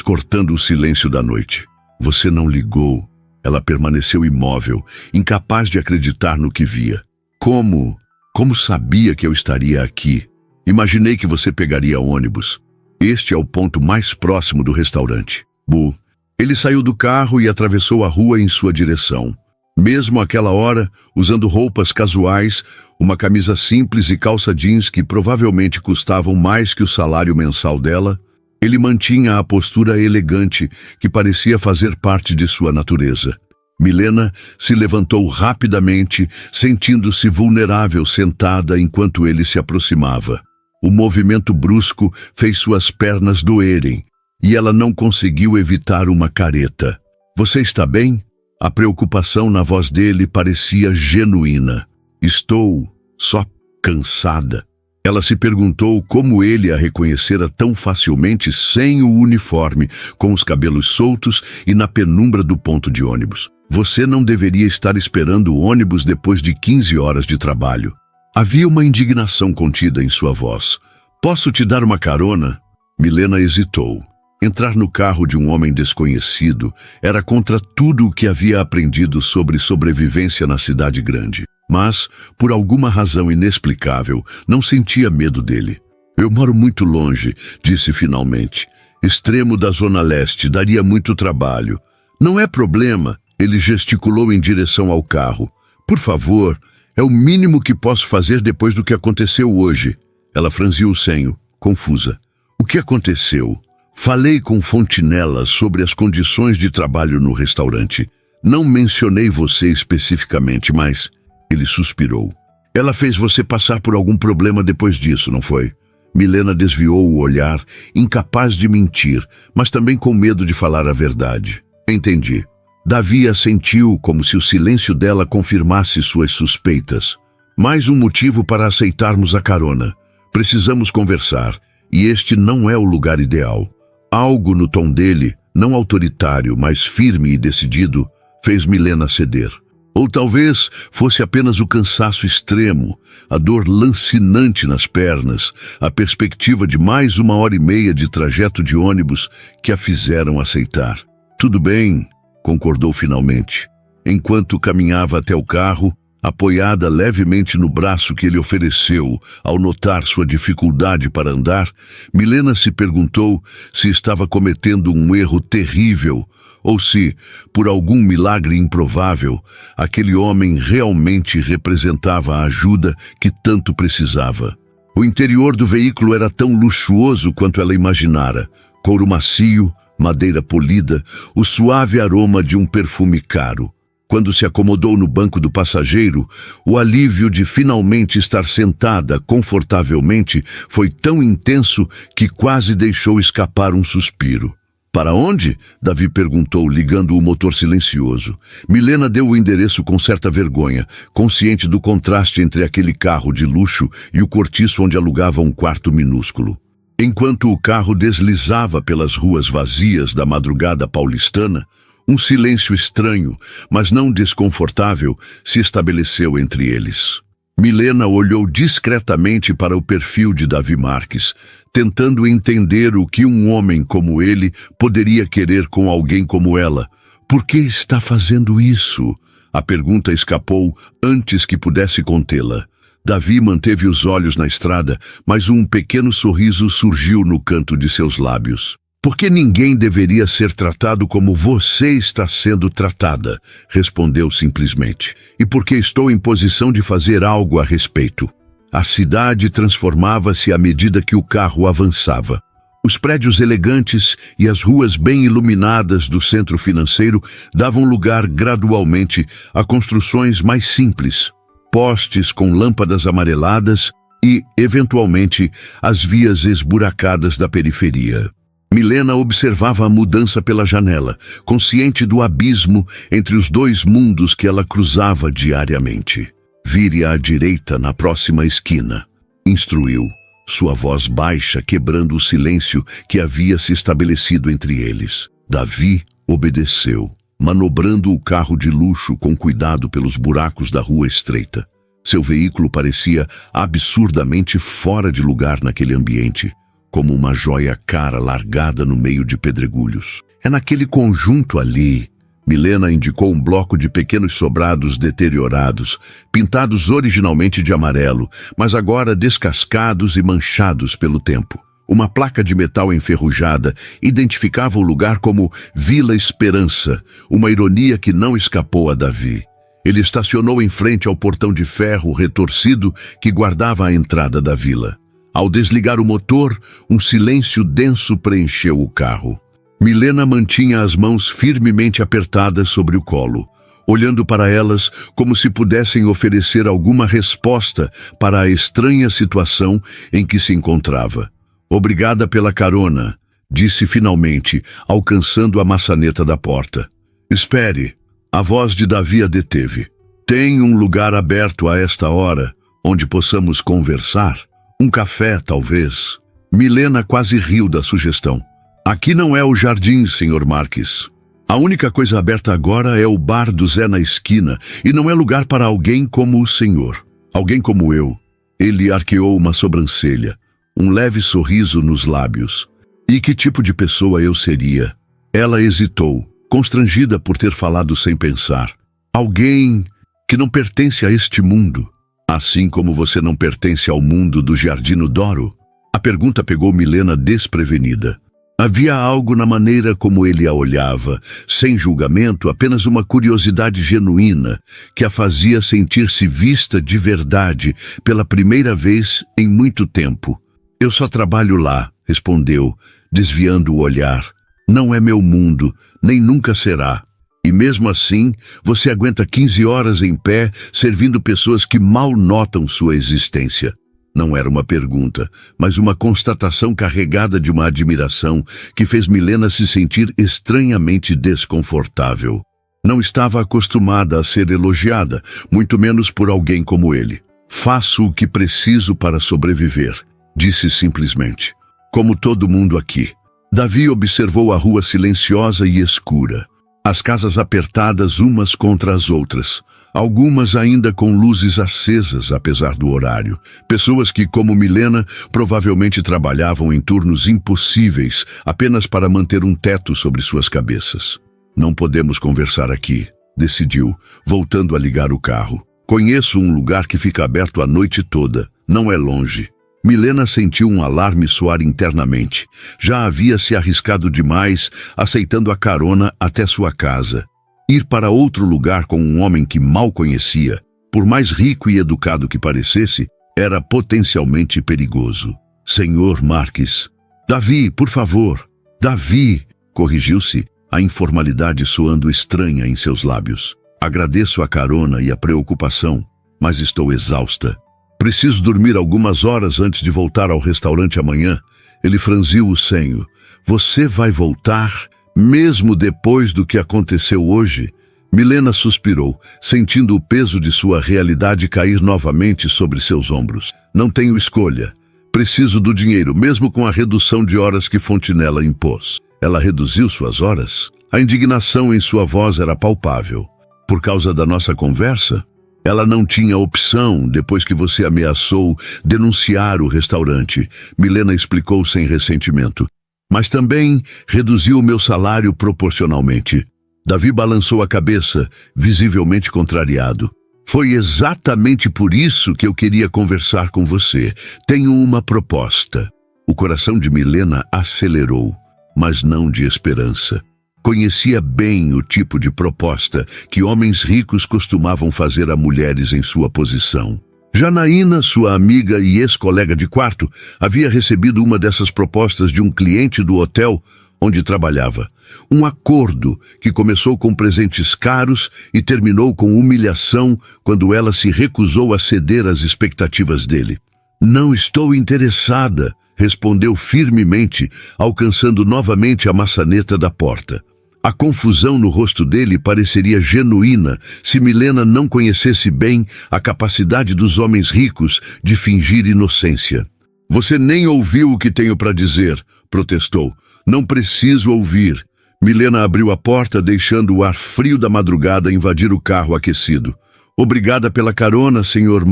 cortando o silêncio da noite. "Você não ligou." Ela permaneceu imóvel, incapaz de acreditar no que via. Como sabia que eu estaria aqui? Imaginei que você pegaria ônibus. Este é o ponto mais próximo do restaurante." Bu. Ele saiu do carro e atravessou a rua em sua direção. Mesmo àquela hora, usando roupas casuais, uma camisa simples e calça jeans que provavelmente custavam mais que o salário mensal dela, ele mantinha a postura elegante que parecia fazer parte de sua natureza. Milena se levantou rapidamente, sentindo-se vulnerável sentada enquanto ele se aproximava. O movimento brusco fez suas pernas doerem, e ela não conseguiu evitar uma careta. "Você está bem?" A preocupação na voz dele parecia genuína. Estou só cansada. Ela se perguntou como ele a reconhecera tão facilmente sem o uniforme, com os cabelos soltos e na penumbra do ponto de ônibus. Você não deveria estar esperando o ônibus depois de 15 horas de trabalho. Havia uma indignação contida em sua voz. Posso te dar uma carona? Milena hesitou. Entrar no carro de um homem desconhecido era contra tudo o que havia aprendido sobre sobrevivência na cidade grande. Mas, por alguma razão inexplicável, não sentia medo dele. Eu moro muito longe, disse finalmente. Extremo da Zona Leste, daria muito trabalho. Não é problema, ele gesticulou em direção ao carro. Por favor, é o mínimo que posso fazer depois do que aconteceu hoje. Ela franziu o senho, confusa. O que aconteceu? Falei com Fontinella sobre as condições de trabalho no restaurante. Não mencionei você especificamente, mas... Ele suspirou. Ela fez você passar por algum problema depois disso, não foi? Milena desviou o olhar, incapaz de mentir, mas também com medo de falar a verdade. Entendi. Davi assentiu como se o silêncio dela confirmasse suas suspeitas. Mais um motivo para aceitarmos a carona. Precisamos conversar, e este não é o lugar ideal. Algo no tom dele, não autoritário, mas firme e decidido, fez Milena ceder. Ou talvez fosse apenas o cansaço extremo, a dor lancinante nas pernas, a perspectiva de mais 1h30 de trajeto de ônibus que a fizeram aceitar. Tudo bem, concordou finalmente. Enquanto caminhava até o carro, apoiada levemente no braço que ele ofereceu ao notar sua dificuldade para andar, Milena se perguntou se estava cometendo um erro terrível ou se, por algum milagre improvável, aquele homem realmente representava a ajuda que tanto precisava. O interior do veículo era tão luxuoso quanto ela imaginara. Couro macio, madeira polida, o suave aroma de um perfume caro. Quando se acomodou no banco do passageiro, o alívio de finalmente estar sentada confortavelmente foi tão intenso que quase deixou escapar um suspiro. Para onde? Davi perguntou, ligando o motor silencioso. Milena deu o endereço com certa vergonha, consciente do contraste entre aquele carro de luxo e o cortiço onde alugava um quarto minúsculo. Enquanto o carro deslizava pelas ruas vazias da madrugada paulistana, um silêncio estranho, mas não desconfortável, se estabeleceu entre eles. Milena olhou discretamente para o perfil de Davi Marques, tentando entender o que um homem como ele poderia querer com alguém como ela. Por que está fazendo isso? A pergunta escapou antes que pudesse contê-la. Davi manteve os olhos na estrada, mas um pequeno sorriso surgiu no canto de seus lábios. Porque ninguém deveria ser tratado como você está sendo tratada, respondeu simplesmente. E porque estou em posição de fazer algo a respeito. A cidade transformava-se à medida que o carro avançava. Os prédios elegantes e as ruas bem iluminadas do centro financeiro davam lugar gradualmente a construções mais simples. Postes com lâmpadas amareladas e, eventualmente, as vias esburacadas da periferia. Milena observava a mudança pela janela, consciente do abismo entre os dois mundos que ela cruzava diariamente. Vire à direita na próxima esquina, instruiu, sua voz baixa quebrando o silêncio que havia se estabelecido entre eles. Davi obedeceu, manobrando o carro de luxo com cuidado pelos buracos da rua estreita. Seu veículo parecia absurdamente fora de lugar naquele ambiente, como uma joia cara largada no meio de pedregulhos. É naquele conjunto ali, Milena indicou um bloco de pequenos sobrados deteriorados, pintados originalmente de amarelo, mas agora descascados e manchados pelo tempo. Uma placa de metal enferrujada identificava o lugar como Vila Esperança, uma ironia que não escapou a Davi. Ele estacionou em frente ao portão de ferro retorcido que guardava a entrada da vila. Ao desligar o motor, um silêncio denso preencheu o carro. Milena mantinha as mãos firmemente apertadas sobre o colo, olhando para elas como se pudessem oferecer alguma resposta para a estranha situação em que se encontrava. Obrigada pela carona, disse finalmente, alcançando a maçaneta da porta. Espere. A voz de Davi a deteve. Tem um lugar aberto a esta hora, onde possamos conversar? Um café, talvez? Milena quase riu da sugestão. Aqui não é o jardim, Sr. Marques. A única coisa aberta agora é o bar do Zé na esquina, e não é lugar para alguém como o senhor. Alguém como eu. Ele arqueou uma sobrancelha, um leve sorriso nos lábios. E que tipo de pessoa eu seria? Ela hesitou, constrangida por ter falado sem pensar. Alguém que não pertence a este mundo, assim como você não pertence ao mundo do Giardino d'Oro? A pergunta pegou Milena desprevenida. Havia algo na maneira como ele a olhava, sem julgamento, apenas uma curiosidade genuína, que a fazia sentir-se vista de verdade pela primeira vez em muito tempo. Eu só trabalho lá, respondeu, desviando o olhar. Não é meu mundo, nem nunca será. E mesmo assim, você aguenta 15 horas em pé, servindo pessoas que mal notam sua existência. Não era uma pergunta, mas uma constatação carregada de uma admiração que fez Milena se sentir estranhamente desconfortável. Não estava acostumada a ser elogiada, muito menos por alguém como ele. Faço o que preciso para sobreviver, disse simplesmente. Como todo mundo aqui. Davi observou a rua silenciosa e escura. As casas apertadas umas contra as outras. Algumas ainda com luzes acesas, apesar do horário. Pessoas que, como Milena, provavelmente trabalhavam em turnos impossíveis apenas para manter um teto sobre suas cabeças. Não podemos conversar aqui, decidiu, voltando a ligar o carro. Conheço um lugar que fica aberto a noite toda. Não é longe. Milena sentiu um alarme soar internamente. Já havia se arriscado demais, aceitando a carona até sua casa. Ir para outro lugar com um homem que mal conhecia, por mais rico e educado que parecesse, era potencialmente perigoso. Senhor Marques. Davi, por favor. Davi, corrigiu-se, a informalidade soando estranha em seus lábios. Agradeço a carona e a preocupação, mas estou exausta. Preciso dormir algumas horas antes de voltar ao restaurante amanhã. Ele franziu o senho. Você vai voltar, mesmo depois do que aconteceu hoje? Milena suspirou, sentindo o peso de sua realidade cair novamente sobre seus ombros. Não tenho escolha. Preciso do dinheiro, mesmo com a redução de horas que Fontinella impôs. Ela reduziu suas horas? A indignação em sua voz era palpável. Por causa da nossa conversa? Ela não tinha opção depois que você ameaçou denunciar o restaurante, Milena explicou sem ressentimento. Mas também reduziu o meu salário proporcionalmente. Davi balançou a cabeça, visivelmente contrariado. Foi exatamente por isso que eu queria conversar com você. Tenho uma proposta. O coração de Milena acelerou, mas não de esperança. Conhecia bem o tipo de proposta que homens ricos costumavam fazer a mulheres em sua posição. Janaína, sua amiga e ex-colega de quarto, havia recebido uma dessas propostas de um cliente do hotel onde trabalhava. Um acordo que começou com presentes caros e terminou com humilhação quando ela se recusou a ceder às expectativas dele. Não estou interessada, respondeu firmemente, alcançando novamente a maçaneta da porta. A confusão no rosto dele pareceria genuína se Milena não conhecesse bem a capacidade dos homens ricos de fingir inocência. Você nem ouviu o que tenho para dizer, protestou. Não preciso ouvir. Milena abriu a porta, deixando o ar frio da madrugada invadir o carro aquecido. Obrigada pela carona, Sr.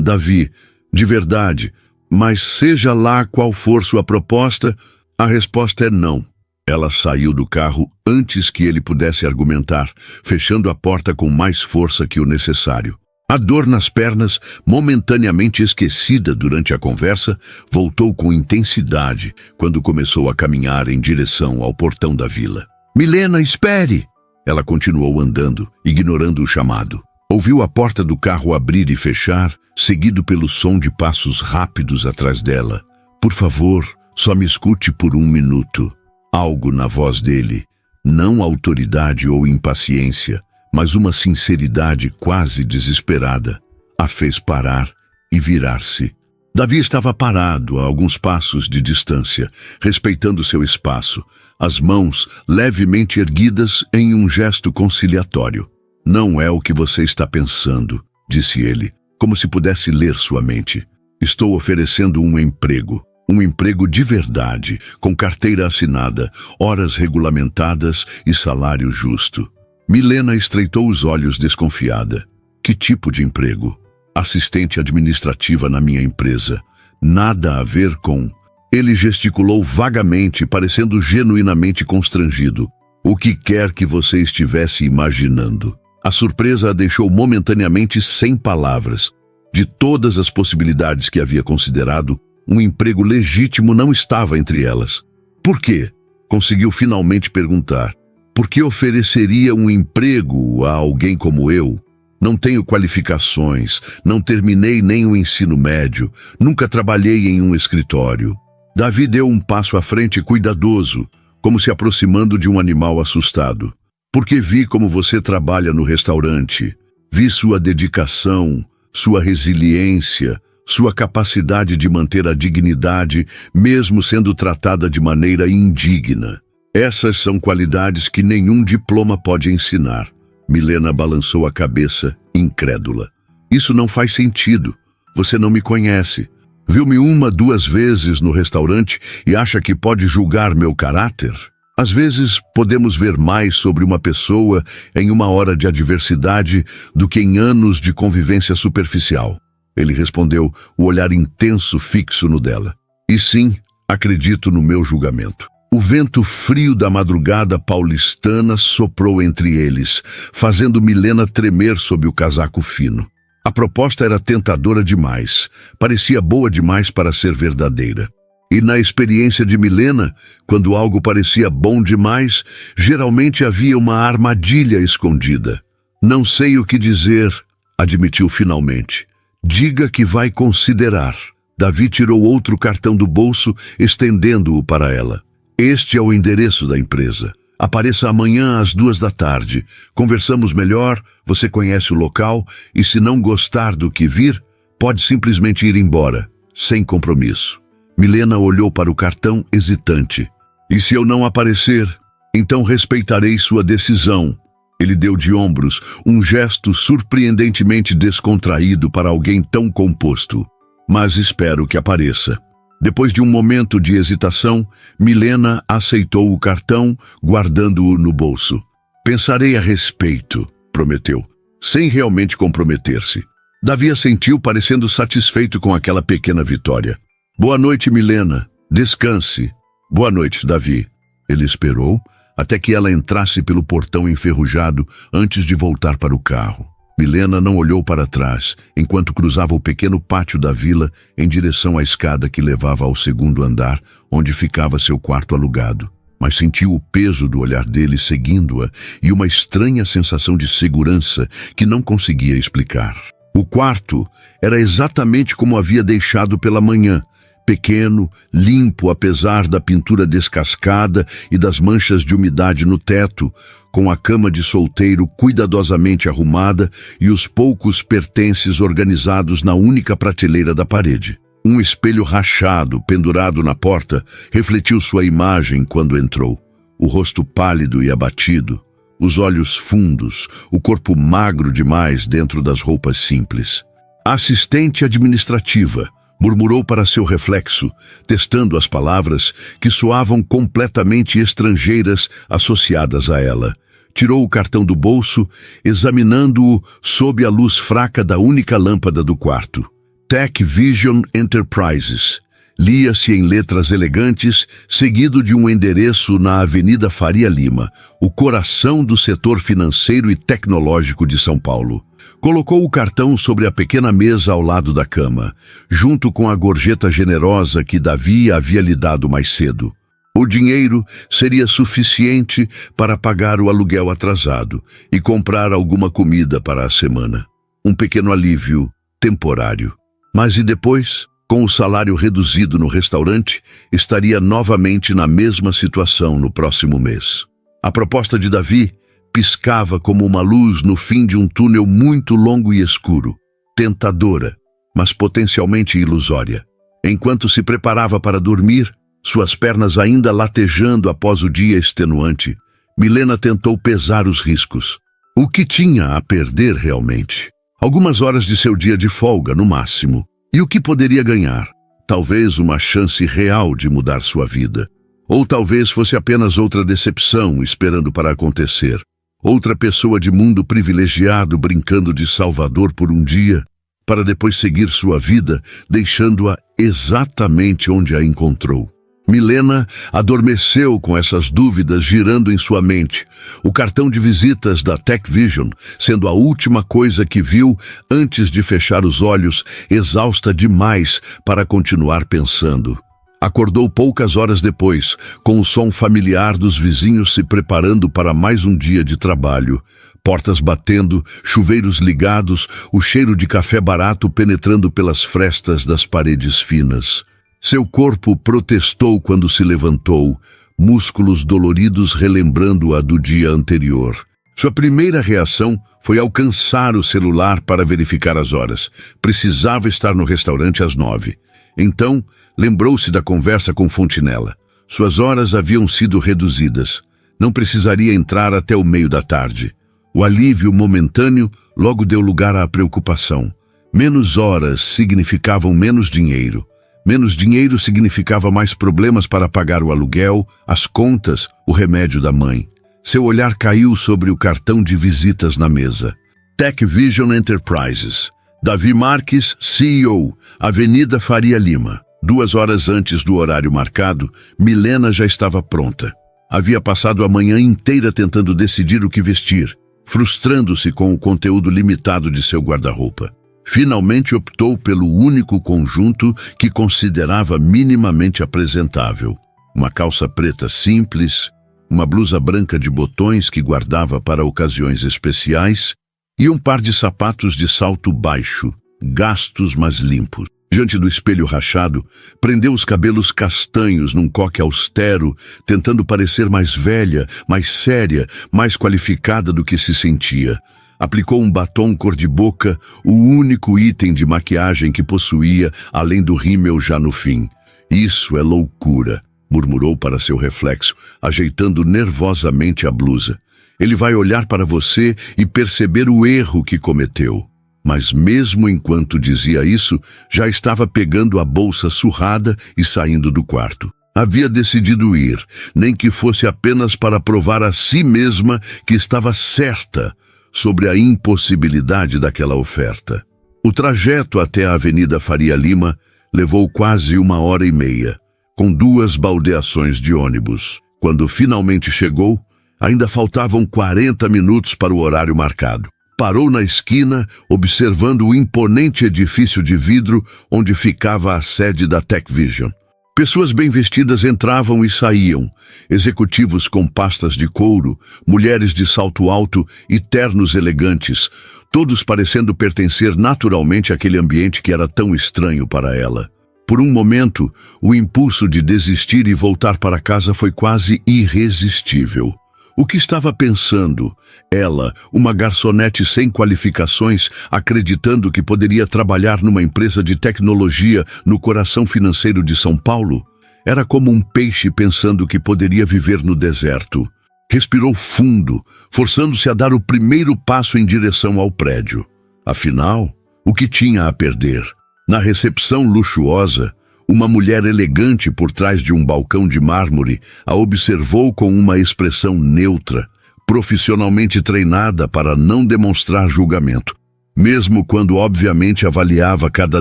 Davi. De verdade. Mas seja lá qual for sua proposta, a resposta é não. Ela saiu do carro antes que ele pudesse argumentar, fechando a porta com mais força que o necessário. A dor nas pernas, momentaneamente esquecida durante a conversa, voltou com intensidade quando começou a caminhar em direção ao portão da vila. Milena, espere! Ela continuou andando, ignorando o chamado. Ouviu a porta do carro abrir e fechar, seguido pelo som de passos rápidos atrás dela. Por favor, só me escute por 1 minuto. Algo na voz dele, não autoridade ou impaciência, mas uma sinceridade quase desesperada, a fez parar e virar-se. Davi estava parado a alguns passos de distância, respeitando seu espaço, as mãos levemente erguidas em um gesto conciliatório. Não é o que você está pensando, disse ele, como se pudesse ler sua mente. Estou oferecendo um emprego de verdade, com carteira assinada, horas regulamentadas e salário justo. Milena estreitou os olhos desconfiada. Que tipo de emprego? Assistente administrativa na minha empresa. Nada a ver com... Ele gesticulou vagamente, parecendo genuinamente constrangido. O que quer que você estivesse imaginando. A surpresa a deixou momentaneamente sem palavras. De todas as possibilidades que havia considerado, um emprego legítimo não estava entre elas. Por quê? Conseguiu finalmente perguntar. Por que ofereceria um emprego a alguém como eu? Não tenho qualificações, não terminei nem o ensino médio, nunca trabalhei em um escritório. Davi deu um passo à frente cuidadoso, como se aproximando de um animal assustado. Porque vi como você trabalha no restaurante. Vi sua dedicação, sua resiliência, sua capacidade de manter a dignidade, mesmo sendo tratada de maneira indigna. Essas são qualidades que nenhum diploma pode ensinar. Milena balançou a cabeça, incrédula. Isso não faz sentido. Você não me conhece. Viu-me 1, 2 vezes no restaurante e acha que pode julgar meu caráter? Às vezes, podemos ver mais sobre uma pessoa em uma hora de adversidade do que em anos de convivência superficial. Ele respondeu, o olhar intenso fixo no dela. E sim, acredito no meu julgamento. O vento frio da madrugada paulistana soprou entre eles, fazendo Milena tremer sob o casaco fino. A proposta era tentadora demais, parecia boa demais para ser verdadeira. E na experiência de Milena, quando algo parecia bom demais, geralmente havia uma armadilha escondida. Não sei o que dizer, admitiu finalmente. Diga que vai considerar. Davi tirou outro cartão do bolso, estendendo-o para ela. Este é o endereço da empresa. Apareça amanhã às 2 da tarde. Conversamos melhor, você conhece o local, e se não gostar do que vir, pode simplesmente ir embora, sem compromisso. Milena olhou para o cartão hesitante. E se eu não aparecer, então respeitarei sua decisão. Ele deu de ombros, um gesto surpreendentemente descontraído para alguém tão composto. Mas espero que apareça. Depois de um momento de hesitação, Milena aceitou o cartão, guardando-o no bolso. Pensarei a respeito, prometeu, sem realmente comprometer-se. Davi assentiu, parecendo satisfeito com aquela pequena vitória. Boa noite, Milena. Descanse. Boa noite, Davi. Ele esperou até que ela entrasse pelo portão enferrujado antes de voltar para o carro. Milena não olhou para trás, enquanto cruzava o pequeno pátio da vila em direção à escada que levava ao 2º andar, onde ficava seu quarto alugado. Mas sentiu o peso do olhar dele seguindo-a e uma estranha sensação de segurança que não conseguia explicar. O quarto era exatamente como havia deixado pela manhã, pequeno, limpo apesar da pintura descascada e das manchas de umidade no teto, com a cama de solteiro cuidadosamente arrumada e os poucos pertences organizados na única prateleira da parede. Um espelho rachado, pendurado na porta, refletiu sua imagem quando entrou. O rosto pálido e abatido, os olhos fundos, o corpo magro demais dentro das roupas simples. A assistente administrativa murmurou para seu reflexo, testando as palavras que soavam completamente estrangeiras associadas a ela. Tirou o cartão do bolso, examinando-o sob a luz fraca da única lâmpada do quarto. Tech Vision Enterprises. Lia-se em letras elegantes, seguido de um endereço na Avenida Faria Lima, o coração do setor financeiro e tecnológico de São Paulo. Colocou o cartão sobre a pequena mesa ao lado da cama, junto com a gorjeta generosa que Davi havia lhe dado mais cedo. O dinheiro seria suficiente para pagar o aluguel atrasado e comprar alguma comida para a semana. Um pequeno alívio temporário. Mas e depois? Com o salário reduzido no restaurante, estaria novamente na mesma situação no próximo mês. A proposta de Davi piscava como uma luz no fim de um túnel muito longo e escuro, tentadora, mas potencialmente ilusória. Enquanto se preparava para dormir, suas pernas ainda latejando após o dia extenuante, Milena tentou pesar os riscos. O que tinha a perder realmente? Algumas horas de seu dia de folga, no máximo. E o que poderia ganhar? Talvez uma chance real de mudar sua vida. Ou talvez fosse apenas outra decepção esperando para acontecer. Outra pessoa de mundo privilegiado brincando de salvador por um dia, para depois seguir sua vida, deixando-a exatamente onde a encontrou. Milena adormeceu com essas dúvidas girando em sua mente, o cartão de visitas da TechVision sendo a última coisa que viu antes de fechar os olhos, exausta demais para continuar pensando. Acordou poucas horas depois, com o som familiar dos vizinhos se preparando para mais um dia de trabalho. Portas batendo, chuveiros ligados, o cheiro de café barato penetrando pelas frestas das paredes finas. Seu corpo protestou quando se levantou, músculos doloridos relembrando-a do dia anterior. Sua primeira reação foi alcançar o celular para verificar as horas. Precisava estar no restaurante às 9. Então, lembrou-se da conversa com Fontinella. Suas horas haviam sido reduzidas. Não precisaria entrar até o meio da tarde. O alívio momentâneo logo deu lugar à preocupação. Menos horas significavam menos dinheiro. Menos dinheiro significava mais problemas para pagar o aluguel, as contas, o remédio da mãe. Seu olhar caiu sobre o cartão de visitas na mesa. TechVision Enterprises. Davi Marques, CEO, Avenida Faria Lima. 2 horas antes do horário marcado, Milena já estava pronta. Havia passado a manhã inteira tentando decidir o que vestir, frustrando-se com o conteúdo limitado de seu guarda-roupa. Finalmente optou pelo único conjunto que considerava minimamente apresentável. Uma calça preta simples, uma blusa branca de botões que guardava para ocasiões especiais e um par de sapatos de salto baixo, gastos mas limpos. Diante do espelho rachado, prendeu os cabelos castanhos num coque austero, tentando parecer mais velha, mais séria, mais qualificada do que se sentia. Aplicou um batom cor-de-boca, o único item de maquiagem que possuía, além do rímel já no fim. Isso é loucura, murmurou para seu reflexo, ajeitando nervosamente a blusa. Ele vai olhar para você e perceber o erro que cometeu. Mas mesmo enquanto dizia isso, já estava pegando a bolsa surrada e saindo do quarto. Havia decidido ir, nem que fosse apenas para provar a si mesma que estava certa sobre a impossibilidade daquela oferta. O trajeto até a Avenida Faria Lima levou quase 1h30, com 2 baldeações de ônibus. Quando finalmente chegou, ainda faltavam 40 minutos para o horário marcado. Parou na esquina, observando o imponente edifício de vidro onde ficava a sede da TechVision. Pessoas bem vestidas entravam e saíam, executivos com pastas de couro, mulheres de salto alto e ternos elegantes, todos parecendo pertencer naturalmente àquele ambiente que era tão estranho para ela. Por um momento, o impulso de desistir e voltar para casa foi quase irresistível. O que estava pensando? Ela, uma garçonete sem qualificações, acreditando que poderia trabalhar numa empresa de tecnologia no coração financeiro de São Paulo? Era como um peixe pensando que poderia viver no deserto. Respirou fundo, forçando-se a dar o primeiro passo em direção ao prédio. Afinal, o que tinha a perder? Na recepção luxuosa, uma mulher elegante por trás de um balcão de mármore a observou com uma expressão neutra, profissionalmente treinada para não demonstrar julgamento, mesmo quando obviamente avaliava cada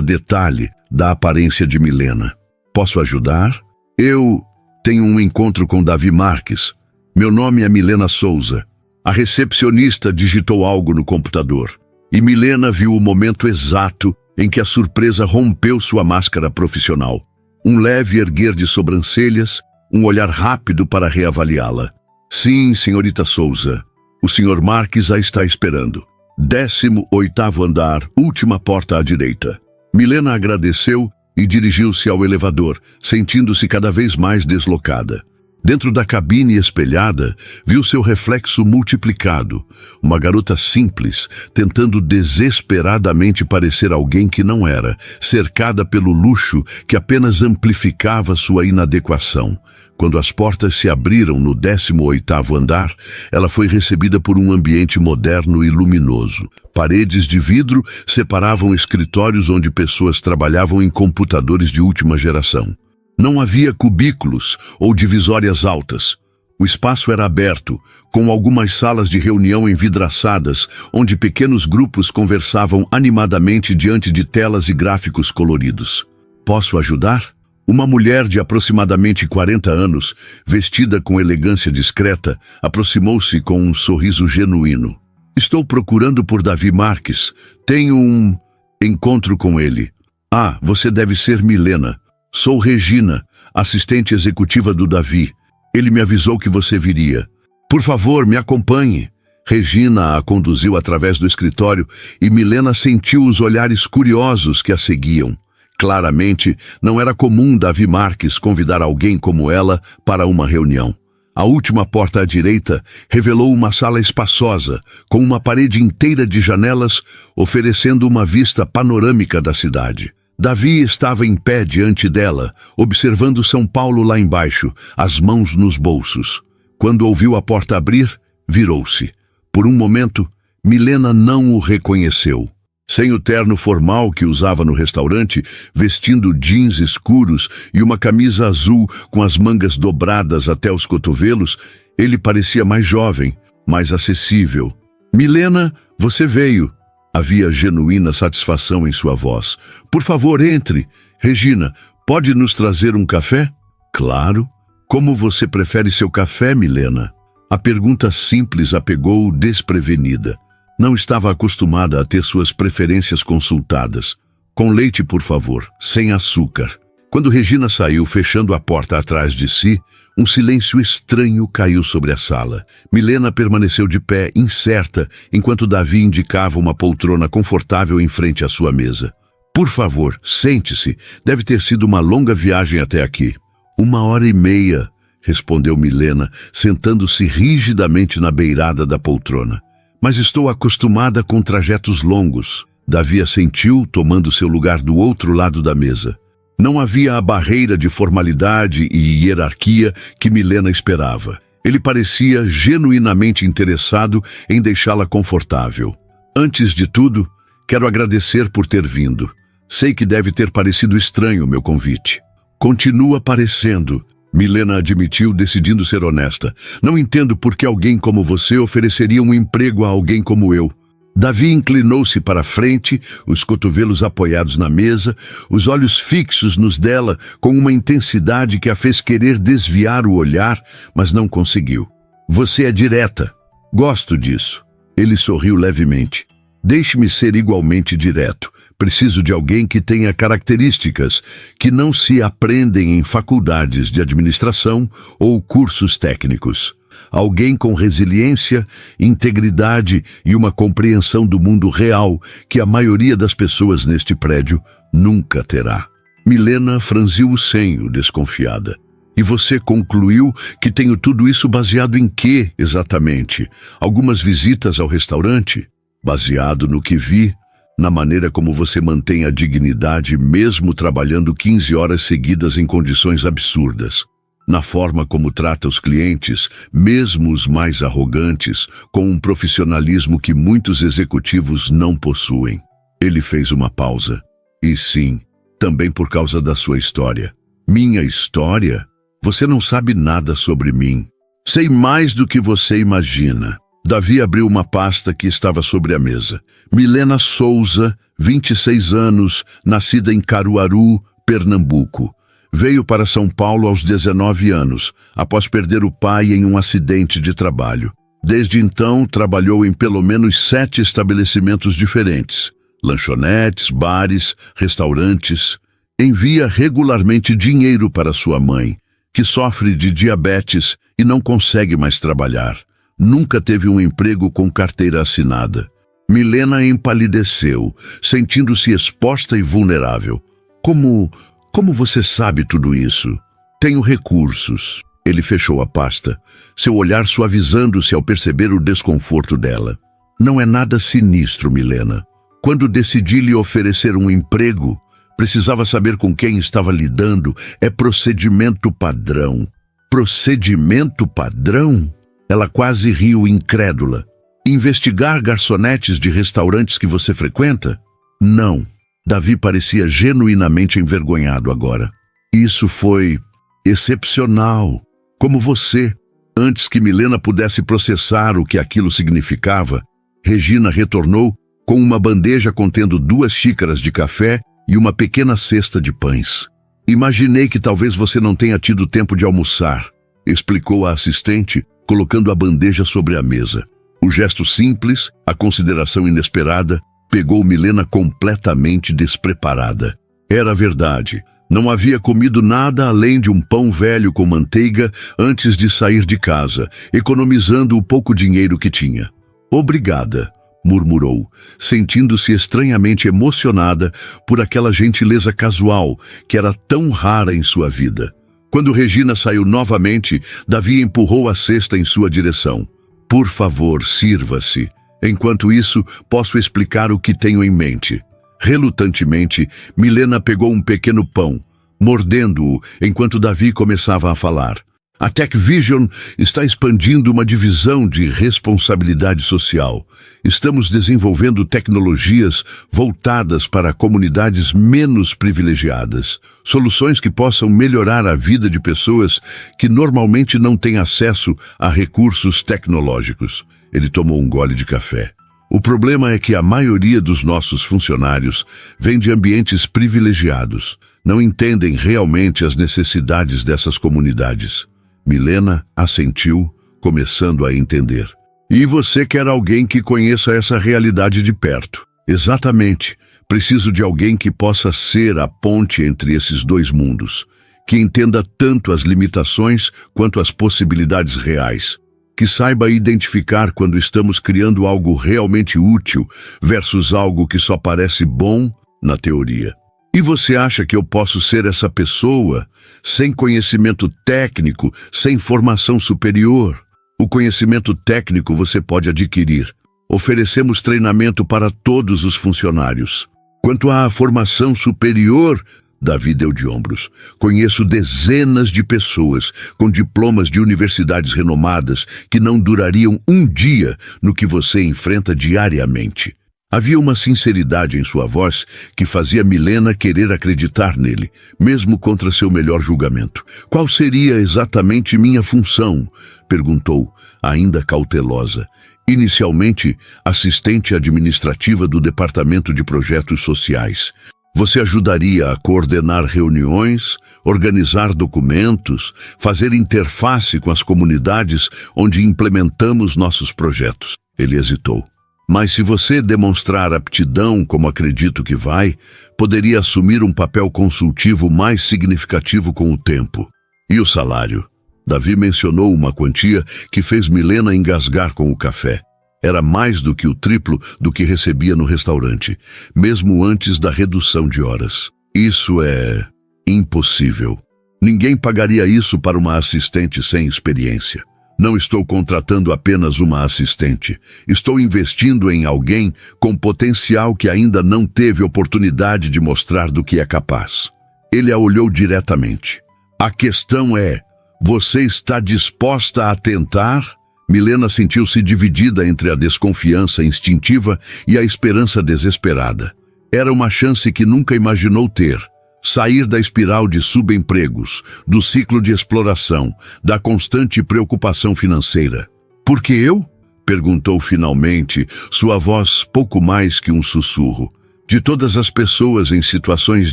detalhe da aparência de Milena. Posso ajudar? Eu tenho um encontro com Davi Marques. Meu nome é Milena Souza. A recepcionista digitou algo no computador, e Milena viu o momento exato em que a surpresa rompeu sua máscara profissional. Um leve erguer de sobrancelhas, um olhar rápido para reavaliá-la. Sim, senhorita Souza, o senhor Marques a está esperando. 18º andar, última porta à direita. Milena agradeceu e dirigiu-se ao elevador, sentindo-se cada vez mais deslocada. Dentro da cabine espelhada, viu seu reflexo multiplicado. Uma garota simples, tentando desesperadamente parecer alguém que não era, cercada pelo luxo que apenas amplificava sua inadequação. Quando as portas se abriram no 18º andar, ela foi recebida por um ambiente moderno e luminoso. Paredes de vidro separavam escritórios onde pessoas trabalhavam em computadores de última geração. Não havia cubículos ou divisórias altas. O espaço era aberto, com algumas salas de reunião envidraçadas, onde pequenos grupos conversavam animadamente diante de telas e gráficos coloridos. "Posso ajudar?" Uma mulher de aproximadamente 40 anos, vestida com elegância discreta, aproximou-se com um sorriso genuíno. "Estou procurando por Davi Marques. Tenho um encontro com ele." "Ah, você deve ser Milena. Sou Regina, assistente executiva do Davi. Ele me avisou que você viria. Por favor, me acompanhe." Regina a conduziu através do escritório e Milena sentiu os olhares curiosos que a seguiam. Claramente, não era comum Davi Marques convidar alguém como ela para uma reunião. A última porta à direita revelou uma sala espaçosa, com uma parede inteira de janelas, oferecendo uma vista panorâmica da cidade. Davi estava em pé diante dela, observando São Paulo lá embaixo, as mãos nos bolsos. Quando ouviu a porta abrir, virou-se. Por um momento, Milena não o reconheceu. Sem o terno formal que usava no restaurante, vestindo jeans escuros e uma camisa azul com as mangas dobradas até os cotovelos, ele parecia mais jovem, mais acessível. "Milena, você veio." Havia genuína satisfação em sua voz. "Por favor, entre. Regina, pode nos trazer um café?" "Claro. Como você prefere seu café, Milena?" A pergunta simples a pegou desprevenida. Não estava acostumada a ter suas preferências consultadas. "Com leite, por favor, sem açúcar." Quando Regina saiu, fechando a porta atrás de si, um silêncio estranho caiu sobre a sala. Milena permaneceu de pé, incerta, enquanto Davi indicava uma poltrona confortável em frente à sua mesa. "Por favor, sente-se. Deve ter sido uma longa viagem até aqui." 1h30, respondeu Milena, sentando-se rigidamente na beirada da poltrona. "Mas estou acostumada com trajetos longos." Davi assentiu, tomando seu lugar do outro lado da mesa. Não havia a barreira de formalidade e hierarquia que Milena esperava. Ele parecia genuinamente interessado em deixá-la confortável. "Antes de tudo, quero agradecer por ter vindo. Sei que deve ter parecido estranho o meu convite." "Continua parecendo." Milena admitiu, decidindo ser honesta. "Não entendo por que alguém como você ofereceria um emprego a alguém como eu." Davi inclinou-se para a frente, os cotovelos apoiados na mesa, os olhos fixos nos dela com uma intensidade que a fez querer desviar o olhar, mas não conseguiu. "Você é direta. Gosto disso." Ele sorriu levemente. "Deixe-me ser igualmente direto. Preciso de alguém que tenha características que não se aprendem em faculdades de administração ou cursos técnicos. Alguém com resiliência, integridade e uma compreensão do mundo real que a maioria das pessoas neste prédio nunca terá." Milena franziu o senho, desconfiada. "E você concluiu que tenho tudo isso baseado em quê, exatamente? Algumas visitas ao restaurante?" "Baseado no que vi, na maneira como você mantém a dignidade mesmo trabalhando 15 horas seguidas em condições absurdas. Na forma como trata os clientes, mesmo os mais arrogantes, com um profissionalismo que muitos executivos não possuem." Ele fez uma pausa. "E sim, também por causa da sua história." "Minha história? Você não sabe nada sobre mim." "Sei mais do que você imagina." Davi abriu uma pasta que estava sobre a mesa. "Milena Souza, 26 anos, nascida em Caruaru, Pernambuco. Veio para São Paulo aos 19 anos, após perder o pai em um acidente de trabalho. Desde então, trabalhou em pelo menos 7 estabelecimentos diferentes. Lanchonetes, bares, restaurantes. Envia regularmente dinheiro para sua mãe, que sofre de diabetes e não consegue mais trabalhar. Nunca teve um emprego com carteira assinada." Milena empalideceu, sentindo-se exposta e vulnerável. Como você sabe tudo isso?" "Tenho recursos." Ele fechou a pasta, seu olhar suavizando-se ao perceber o desconforto dela. Não é nada sinistro, Milena. Quando decidi lhe oferecer um emprego, precisava saber com quem estava lidando. É procedimento padrão. Procedimento padrão? Ela quase riu incrédula. Investigar garçonetes de restaurantes que você frequenta? Não. Davi parecia genuinamente envergonhado agora. Isso foi excepcional. Como você. Antes que Milena pudesse processar o que aquilo significava, Regina retornou com uma bandeja contendo 2 xícaras de café e uma pequena cesta de pães. Imaginei que talvez você não tenha tido tempo de almoçar, explicou a assistente, colocando a bandeja sobre a mesa. O gesto simples, a consideração inesperada, pegou Milena completamente despreparada. Era verdade. Não havia comido nada além de um pão velho com manteiga antes de sair de casa, economizando o pouco dinheiro que tinha. Obrigada, murmurou, sentindo-se estranhamente emocionada por aquela gentileza casual que era tão rara em sua vida. Quando Regina saiu novamente, Davi empurrou a cesta em sua direção. Por favor, sirva-se. Enquanto isso, posso explicar o que tenho em mente. Relutantemente, Milena pegou um pequeno pão, mordendo-o enquanto Davi começava a falar. A TechVision está expandindo uma divisão de responsabilidade social. Estamos desenvolvendo tecnologias voltadas para comunidades menos privilegiadas. Soluções que possam melhorar a vida de pessoas que normalmente não têm acesso a recursos tecnológicos. Ele tomou um gole de café. O problema é que a maioria dos nossos funcionários vem de ambientes privilegiados. Não entendem realmente as necessidades dessas comunidades. Milena assentiu, começando a entender. E você quer alguém que conheça essa realidade de perto. Exatamente. Preciso de alguém que possa ser a ponte entre esses 2 mundos. Que entenda tanto as limitações quanto as possibilidades reais. Que saiba identificar quando estamos criando algo realmente útil versus algo que só parece bom na teoria. E você acha que eu posso ser essa pessoa, sem conhecimento técnico, sem formação superior? O conhecimento técnico você pode adquirir. Oferecemos treinamento para todos os funcionários. Quanto à formação superior, Davi deu de ombros. Conheço dezenas de pessoas com diplomas de universidades renomadas que não durariam um dia no que você enfrenta diariamente. Havia uma sinceridade em sua voz que fazia Milena querer acreditar nele, mesmo contra seu melhor julgamento. Qual seria exatamente minha função? Perguntou, ainda cautelosa. Inicialmente, assistente administrativa do Departamento de Projetos Sociais. Você ajudaria a coordenar reuniões, organizar documentos, fazer interface com as comunidades onde implementamos nossos projetos. Ele hesitou. Mas se você demonstrar aptidão, como acredito que vai, poderia assumir um papel consultivo mais significativo com o tempo. E o salário? Davi mencionou uma quantia que fez Milena engasgar com o café. Era mais do que o triplo do que recebia no restaurante, mesmo antes da redução de horas. Isso é impossível. Ninguém pagaria isso para uma assistente sem experiência. Não estou contratando apenas uma assistente. Estou investindo em alguém com potencial que ainda não teve oportunidade de mostrar do que é capaz. Ele a olhou diretamente. A questão é, você está disposta a tentar? Milena sentiu-se dividida entre a desconfiança instintiva e a esperança desesperada. Era uma chance que nunca imaginou ter. Sair da espiral de subempregos, do ciclo de exploração, da constante preocupação financeira. Por que eu? Perguntou finalmente, sua voz pouco mais que um sussurro. De todas as pessoas em situações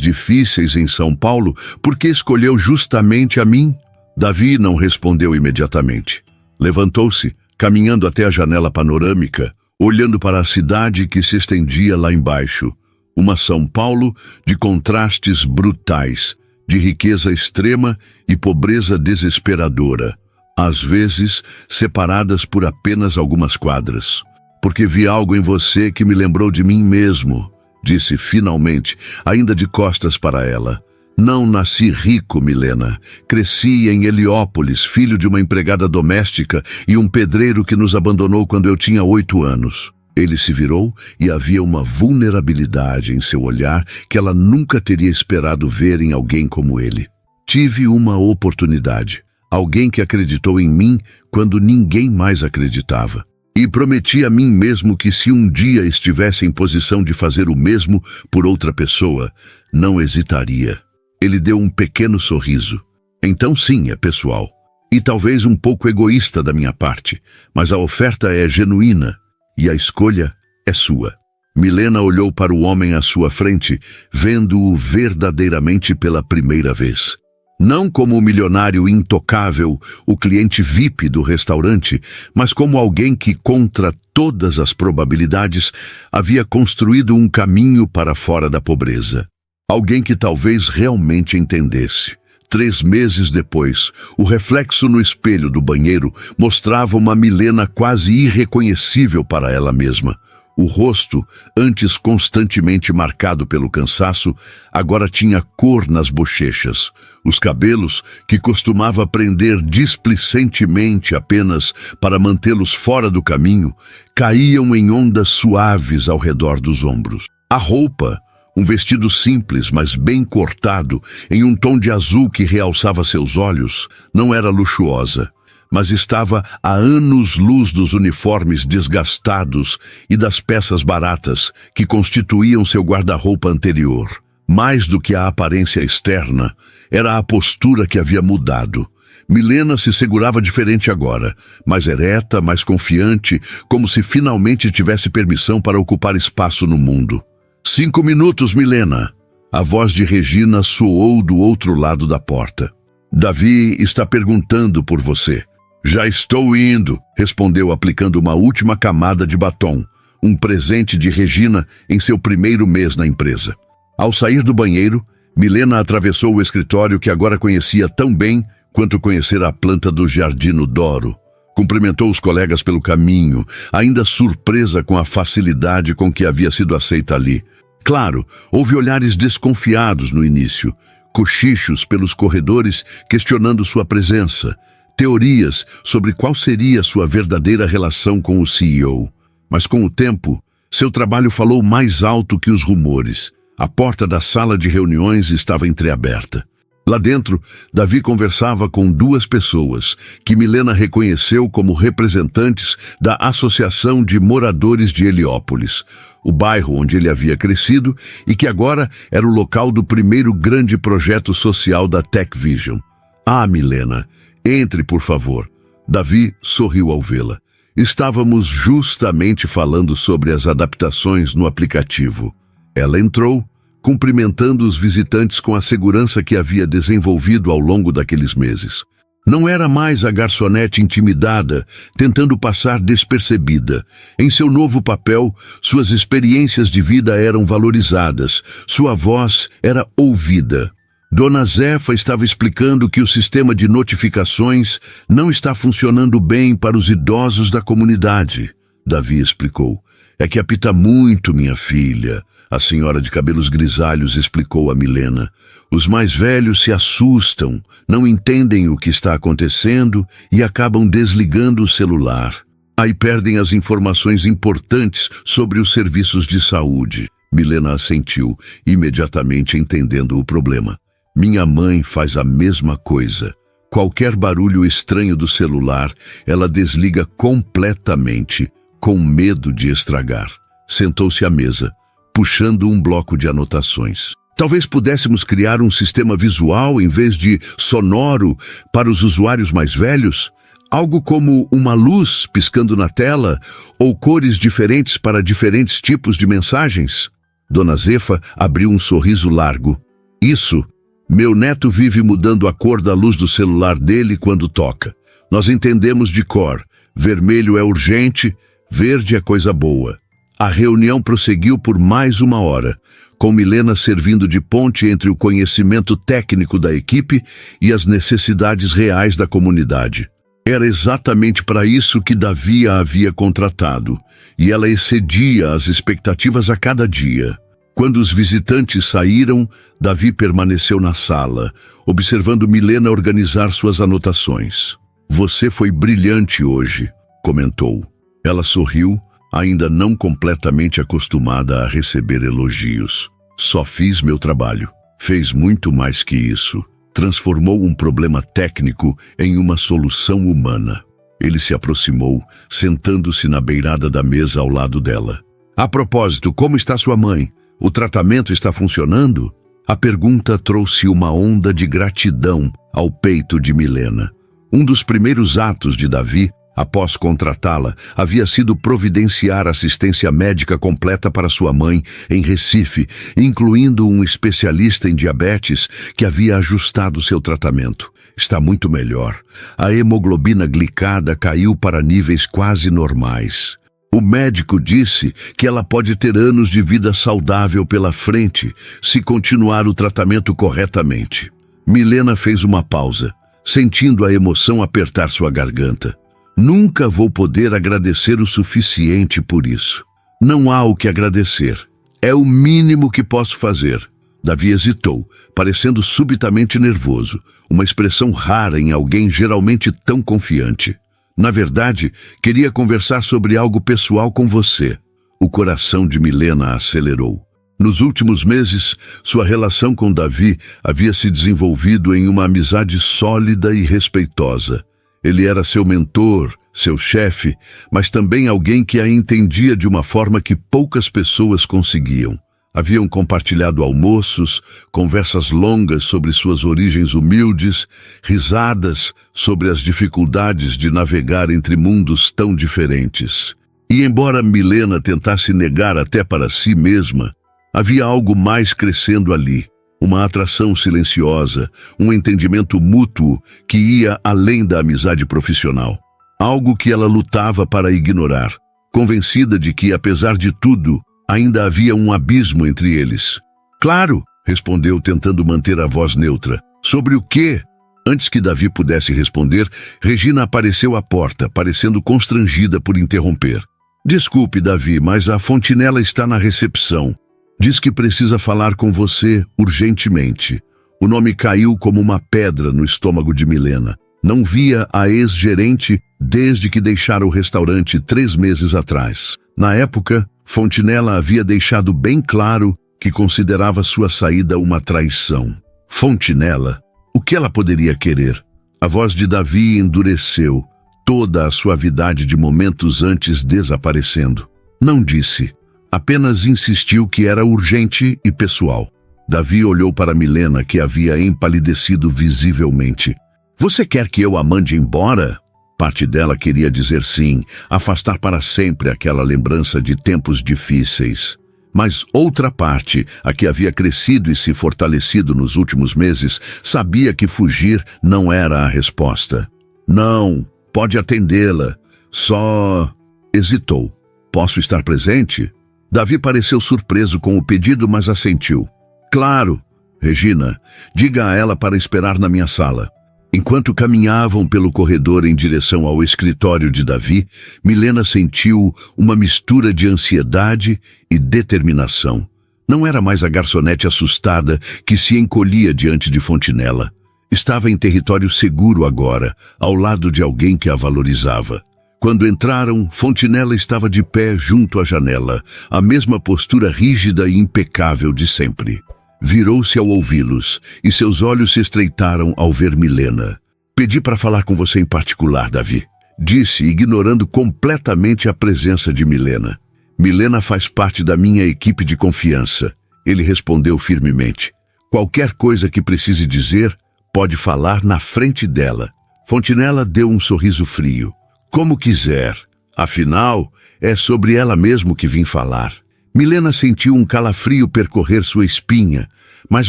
difíceis em São Paulo, por que escolheu justamente a mim? Davi não respondeu imediatamente. Levantou-se, caminhando até a janela panorâmica, olhando para a cidade que se estendia lá embaixo. Uma São Paulo de contrastes brutais, de riqueza extrema e pobreza desesperadora, às vezes separadas por apenas algumas quadras. Porque vi algo em você que me lembrou de mim mesmo, disse finalmente, ainda de costas para ela. Não nasci rico, Milena. Cresci em Heliópolis, filho de uma empregada doméstica e um pedreiro que nos abandonou quando eu tinha 8 anos. Ele se virou e havia uma vulnerabilidade em seu olhar que ela nunca teria esperado ver em alguém como ele. Tive uma oportunidade. Alguém que acreditou em mim quando ninguém mais acreditava. E prometi a mim mesmo que se um dia estivesse em posição de fazer o mesmo por outra pessoa, não hesitaria. Ele deu um pequeno sorriso. Então sim, é pessoal. E talvez um pouco egoísta da minha parte, mas a oferta é genuína e a escolha é sua. Milena olhou para o homem à sua frente, vendo-o verdadeiramente pela primeira vez. Não como o milionário intocável, o cliente VIP do restaurante, mas como alguém que, contra todas as probabilidades, havia construído um caminho para fora da pobreza. Alguém que talvez realmente entendesse. 3 meses depois, o reflexo no espelho do banheiro mostrava uma Milena quase irreconhecível para ela mesma. O rosto, antes constantemente marcado pelo cansaço, agora tinha cor nas bochechas. Os cabelos, que costumava prender displicentemente apenas para mantê-los fora do caminho, caíam em ondas suaves ao redor dos ombros. A roupa, um vestido simples, mas bem cortado, em um tom de azul que realçava seus olhos, não era luxuosa, mas estava a anos-luz dos uniformes desgastados e das peças baratas que constituíam seu guarda-roupa anterior. Mais do que a aparência externa, era a postura que havia mudado. Milena se segurava diferente agora, mais ereta, mais confiante, como se finalmente tivesse permissão para ocupar espaço no mundo. 5 minutos, Milena. A voz de Regina soou do outro lado da porta. Davi está perguntando por você. Já estou indo, respondeu aplicando uma última camada de batom, um presente de Regina em seu primeiro mês na empresa. Ao sair do banheiro, Milena atravessou o escritório que agora conhecia tão bem quanto conhecera a planta do Giardino d'Oro. Cumprimentou os colegas pelo caminho, ainda surpresa com a facilidade com que havia sido aceita ali. Claro, houve olhares desconfiados no início, cochichos pelos corredores questionando sua presença, teorias sobre qual seria sua verdadeira relação com o CEO. Mas com o tempo, seu trabalho falou mais alto que os rumores. A porta da sala de reuniões estava entreaberta. Lá dentro, Davi conversava com 2 pessoas, que Milena reconheceu como representantes da Associação de Moradores de Heliópolis, o bairro onde ele havia crescido e que agora era o local do primeiro grande projeto social da Tech Vision. Ah, Milena, entre, por favor. Davi sorriu ao vê-la. Estávamos justamente falando sobre as adaptações no aplicativo. Ela entrou, cumprimentando os visitantes com a segurança que havia desenvolvido ao longo daqueles meses. Não era mais a garçonete intimidada, tentando passar despercebida. Em seu novo papel, suas experiências de vida eram valorizadas, sua voz era ouvida. Dona Zefa estava explicando que o sistema de notificações não está funcionando bem para os idosos da comunidade. Davi explicou. É que apita muito, minha filha. A senhora de cabelos grisalhos explicou a Milena. Os mais velhos se assustam, não entendem o que está acontecendo e acabam desligando o celular. Aí perdem as informações importantes sobre os serviços de saúde. Milena assentiu, imediatamente entendendo o problema. Minha mãe faz a mesma coisa. Qualquer barulho estranho do celular, ela desliga completamente, com medo de estragar. Sentou-se à mesa, puxando um bloco de anotações. Talvez pudéssemos criar um sistema visual em vez de sonoro para os usuários mais velhos? Algo como uma luz piscando na tela ou cores diferentes para diferentes tipos de mensagens? Dona Zefa abriu um sorriso largo. Isso. Meu neto vive mudando a cor da luz do celular dele quando toca. Nós entendemos de cor. Vermelho é urgente, verde é coisa boa. A reunião prosseguiu por mais 1 hora, com Milena servindo de ponte entre o conhecimento técnico da equipe e as necessidades reais da comunidade. Era exatamente para isso que Davi a havia contratado, e ela excedia as expectativas a cada dia. Quando os visitantes saíram, Davi permaneceu na sala, observando Milena organizar suas anotações. Você foi brilhante hoje, comentou. Ela sorriu, ainda não completamente acostumada a receber elogios. Só fiz meu trabalho. Fez muito mais que isso. Transformou um problema técnico em uma solução humana. Ele se aproximou, sentando-se na beirada da mesa ao lado dela. A propósito, como está sua mãe? O tratamento está funcionando? A pergunta trouxe uma onda de gratidão ao peito de Milena. Um dos primeiros atos de Davi, após contratá-la, havia sido providenciar assistência médica completa para sua mãe em Recife, incluindo um especialista em diabetes que havia ajustado seu tratamento. Está muito melhor. A hemoglobina glicada caiu para níveis quase normais. O médico disse que ela pode ter anos de vida saudável pela frente se continuar o tratamento corretamente. Milena fez uma pausa, sentindo a emoção apertar sua garganta. Nunca vou poder agradecer o suficiente por isso. Não há o que agradecer. É o mínimo que posso fazer. Davi hesitou, parecendo subitamente nervoso, uma expressão rara em alguém geralmente tão confiante. Na verdade, queria conversar sobre algo pessoal com você. O coração de Milena acelerou. Nos últimos meses, sua relação com Davi havia se desenvolvido em uma amizade sólida e respeitosa. Ele era seu mentor, seu chefe, mas também alguém que a entendia de uma forma que poucas pessoas conseguiam. Haviam compartilhado almoços, conversas longas sobre suas origens humildes, risadas sobre as dificuldades de navegar entre mundos tão diferentes. E embora Milena tentasse negar até para si mesma, havia algo mais crescendo ali, uma atração silenciosa, um entendimento mútuo que ia além da amizade profissional. Algo que ela lutava para ignorar, convencida de que, apesar de tudo, ainda havia um abismo entre eles. Claro, respondeu tentando manter a voz neutra. Sobre o quê? Antes que Davi pudesse responder, Regina apareceu à porta, parecendo constrangida por interromper. Desculpe, Davi, mas a Fontinella está na recepção. Diz que precisa falar com você urgentemente. O nome caiu como uma pedra no estômago de Milena. Não via a ex-gerente desde que deixara o restaurante 3 meses atrás. Na época, Fontinella havia deixado bem claro que considerava sua saída uma traição. Fontinella? O que ela poderia querer? A voz de Davi endureceu, toda a suavidade de momentos antes desaparecendo. Não disse, apenas insistiu que era urgente e pessoal. Davi olhou para Milena, que havia empalidecido visivelmente. Você quer que eu a mande embora? Parte dela queria dizer sim, afastar para sempre aquela lembrança de tempos difíceis. Mas outra parte, a que havia crescido e se fortalecido nos últimos meses, sabia que fugir não era a resposta. Não, pode atendê-la. Só... Hesitou. Posso estar presente? Davi pareceu surpreso com o pedido, mas assentiu. Claro. Regina, diga a ela para esperar na minha sala. Enquanto caminhavam pelo corredor em direção ao escritório de Davi, Milena sentiu uma mistura de ansiedade e determinação. Não era mais a garçonete assustada que se encolhia diante de Fontinella. Estava em território seguro agora, ao lado de alguém que a valorizava. Quando entraram, Fontinella estava de pé junto à janela, a mesma postura rígida e impecável de sempre. Virou-se ao ouvi-los, e seus olhos se estreitaram ao ver Milena. Pedi para falar com você em particular, Davi, disse, ignorando completamente a presença de Milena. Milena faz parte da minha equipe de confiança. Ele respondeu firmemente. Qualquer coisa que precise dizer, pode falar na frente dela. Fontinella deu um sorriso frio. Como quiser. Afinal, é sobre ela mesmo que vim falar. Milena sentiu um calafrio percorrer sua espinha, mas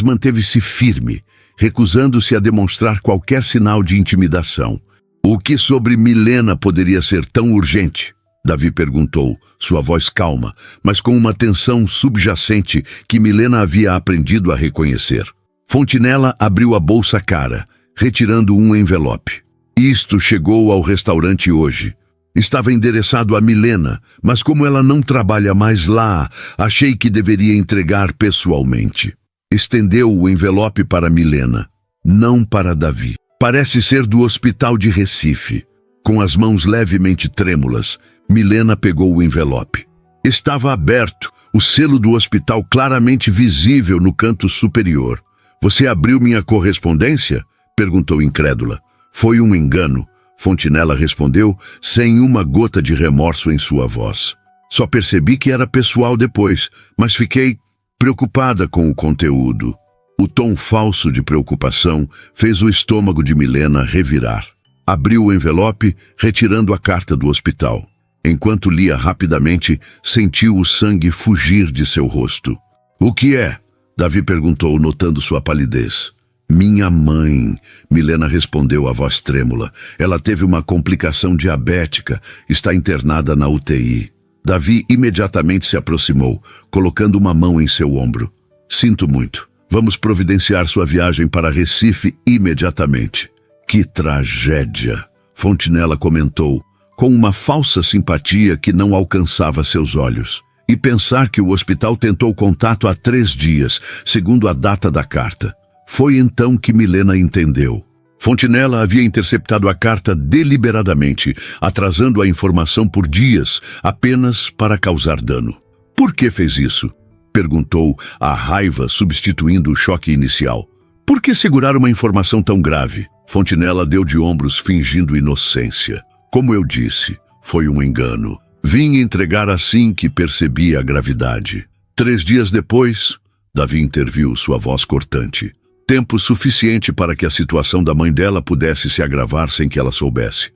manteve-se firme, recusando-se a demonstrar qualquer sinal de intimidação. O que sobre Milena poderia ser tão urgente? Davi perguntou, sua voz calma, mas com uma tensão subjacente que Milena havia aprendido a reconhecer. Fontinella abriu a bolsa cara, retirando um envelope. Isto chegou ao restaurante hoje. Estava endereçado a Milena, mas como ela não trabalha mais lá, achei que deveria entregar pessoalmente. Estendeu o envelope para Milena, não para Davi. Parece ser do hospital de Recife. Com as mãos levemente trêmulas, Milena pegou o envelope. Estava aberto, o selo do hospital claramente visível no canto superior. Você abriu minha correspondência? Perguntou incrédula. Foi um engano. Fontinella respondeu, sem uma gota de remorso em sua voz. Só percebi que era pessoal depois, mas fiquei preocupada com o conteúdo. O tom falso de preocupação fez o estômago de Milena revirar. Abriu o envelope, retirando a carta do hospital. Enquanto lia rapidamente, sentiu o sangue fugir de seu rosto. O que é? Davi perguntou, notando sua palidez. Minha mãe, Milena respondeu a voz trêmula. Ela teve uma complicação diabética, está internada na UTI. Davi imediatamente se aproximou, colocando uma mão em seu ombro. Sinto muito. Vamos providenciar sua viagem para Recife imediatamente. Que tragédia, Fontinella comentou, com uma falsa simpatia que não alcançava seus olhos. E pensar que o hospital tentou contato há 3 dias, segundo a data da carta. Foi então que Milena entendeu. Fontinella havia interceptado a carta deliberadamente, atrasando a informação por dias, apenas para causar dano. Por que fez isso? Perguntou, a raiva substituindo o choque inicial. Por que segurar uma informação tão grave? Fontinella deu de ombros, fingindo inocência. Como eu disse, foi um engano. Vim entregar assim que percebi a gravidade. 3 dias depois, Davi interviu, sua voz cortante. Tempo suficiente para que a situação da mãe dela pudesse se agravar sem que ela soubesse.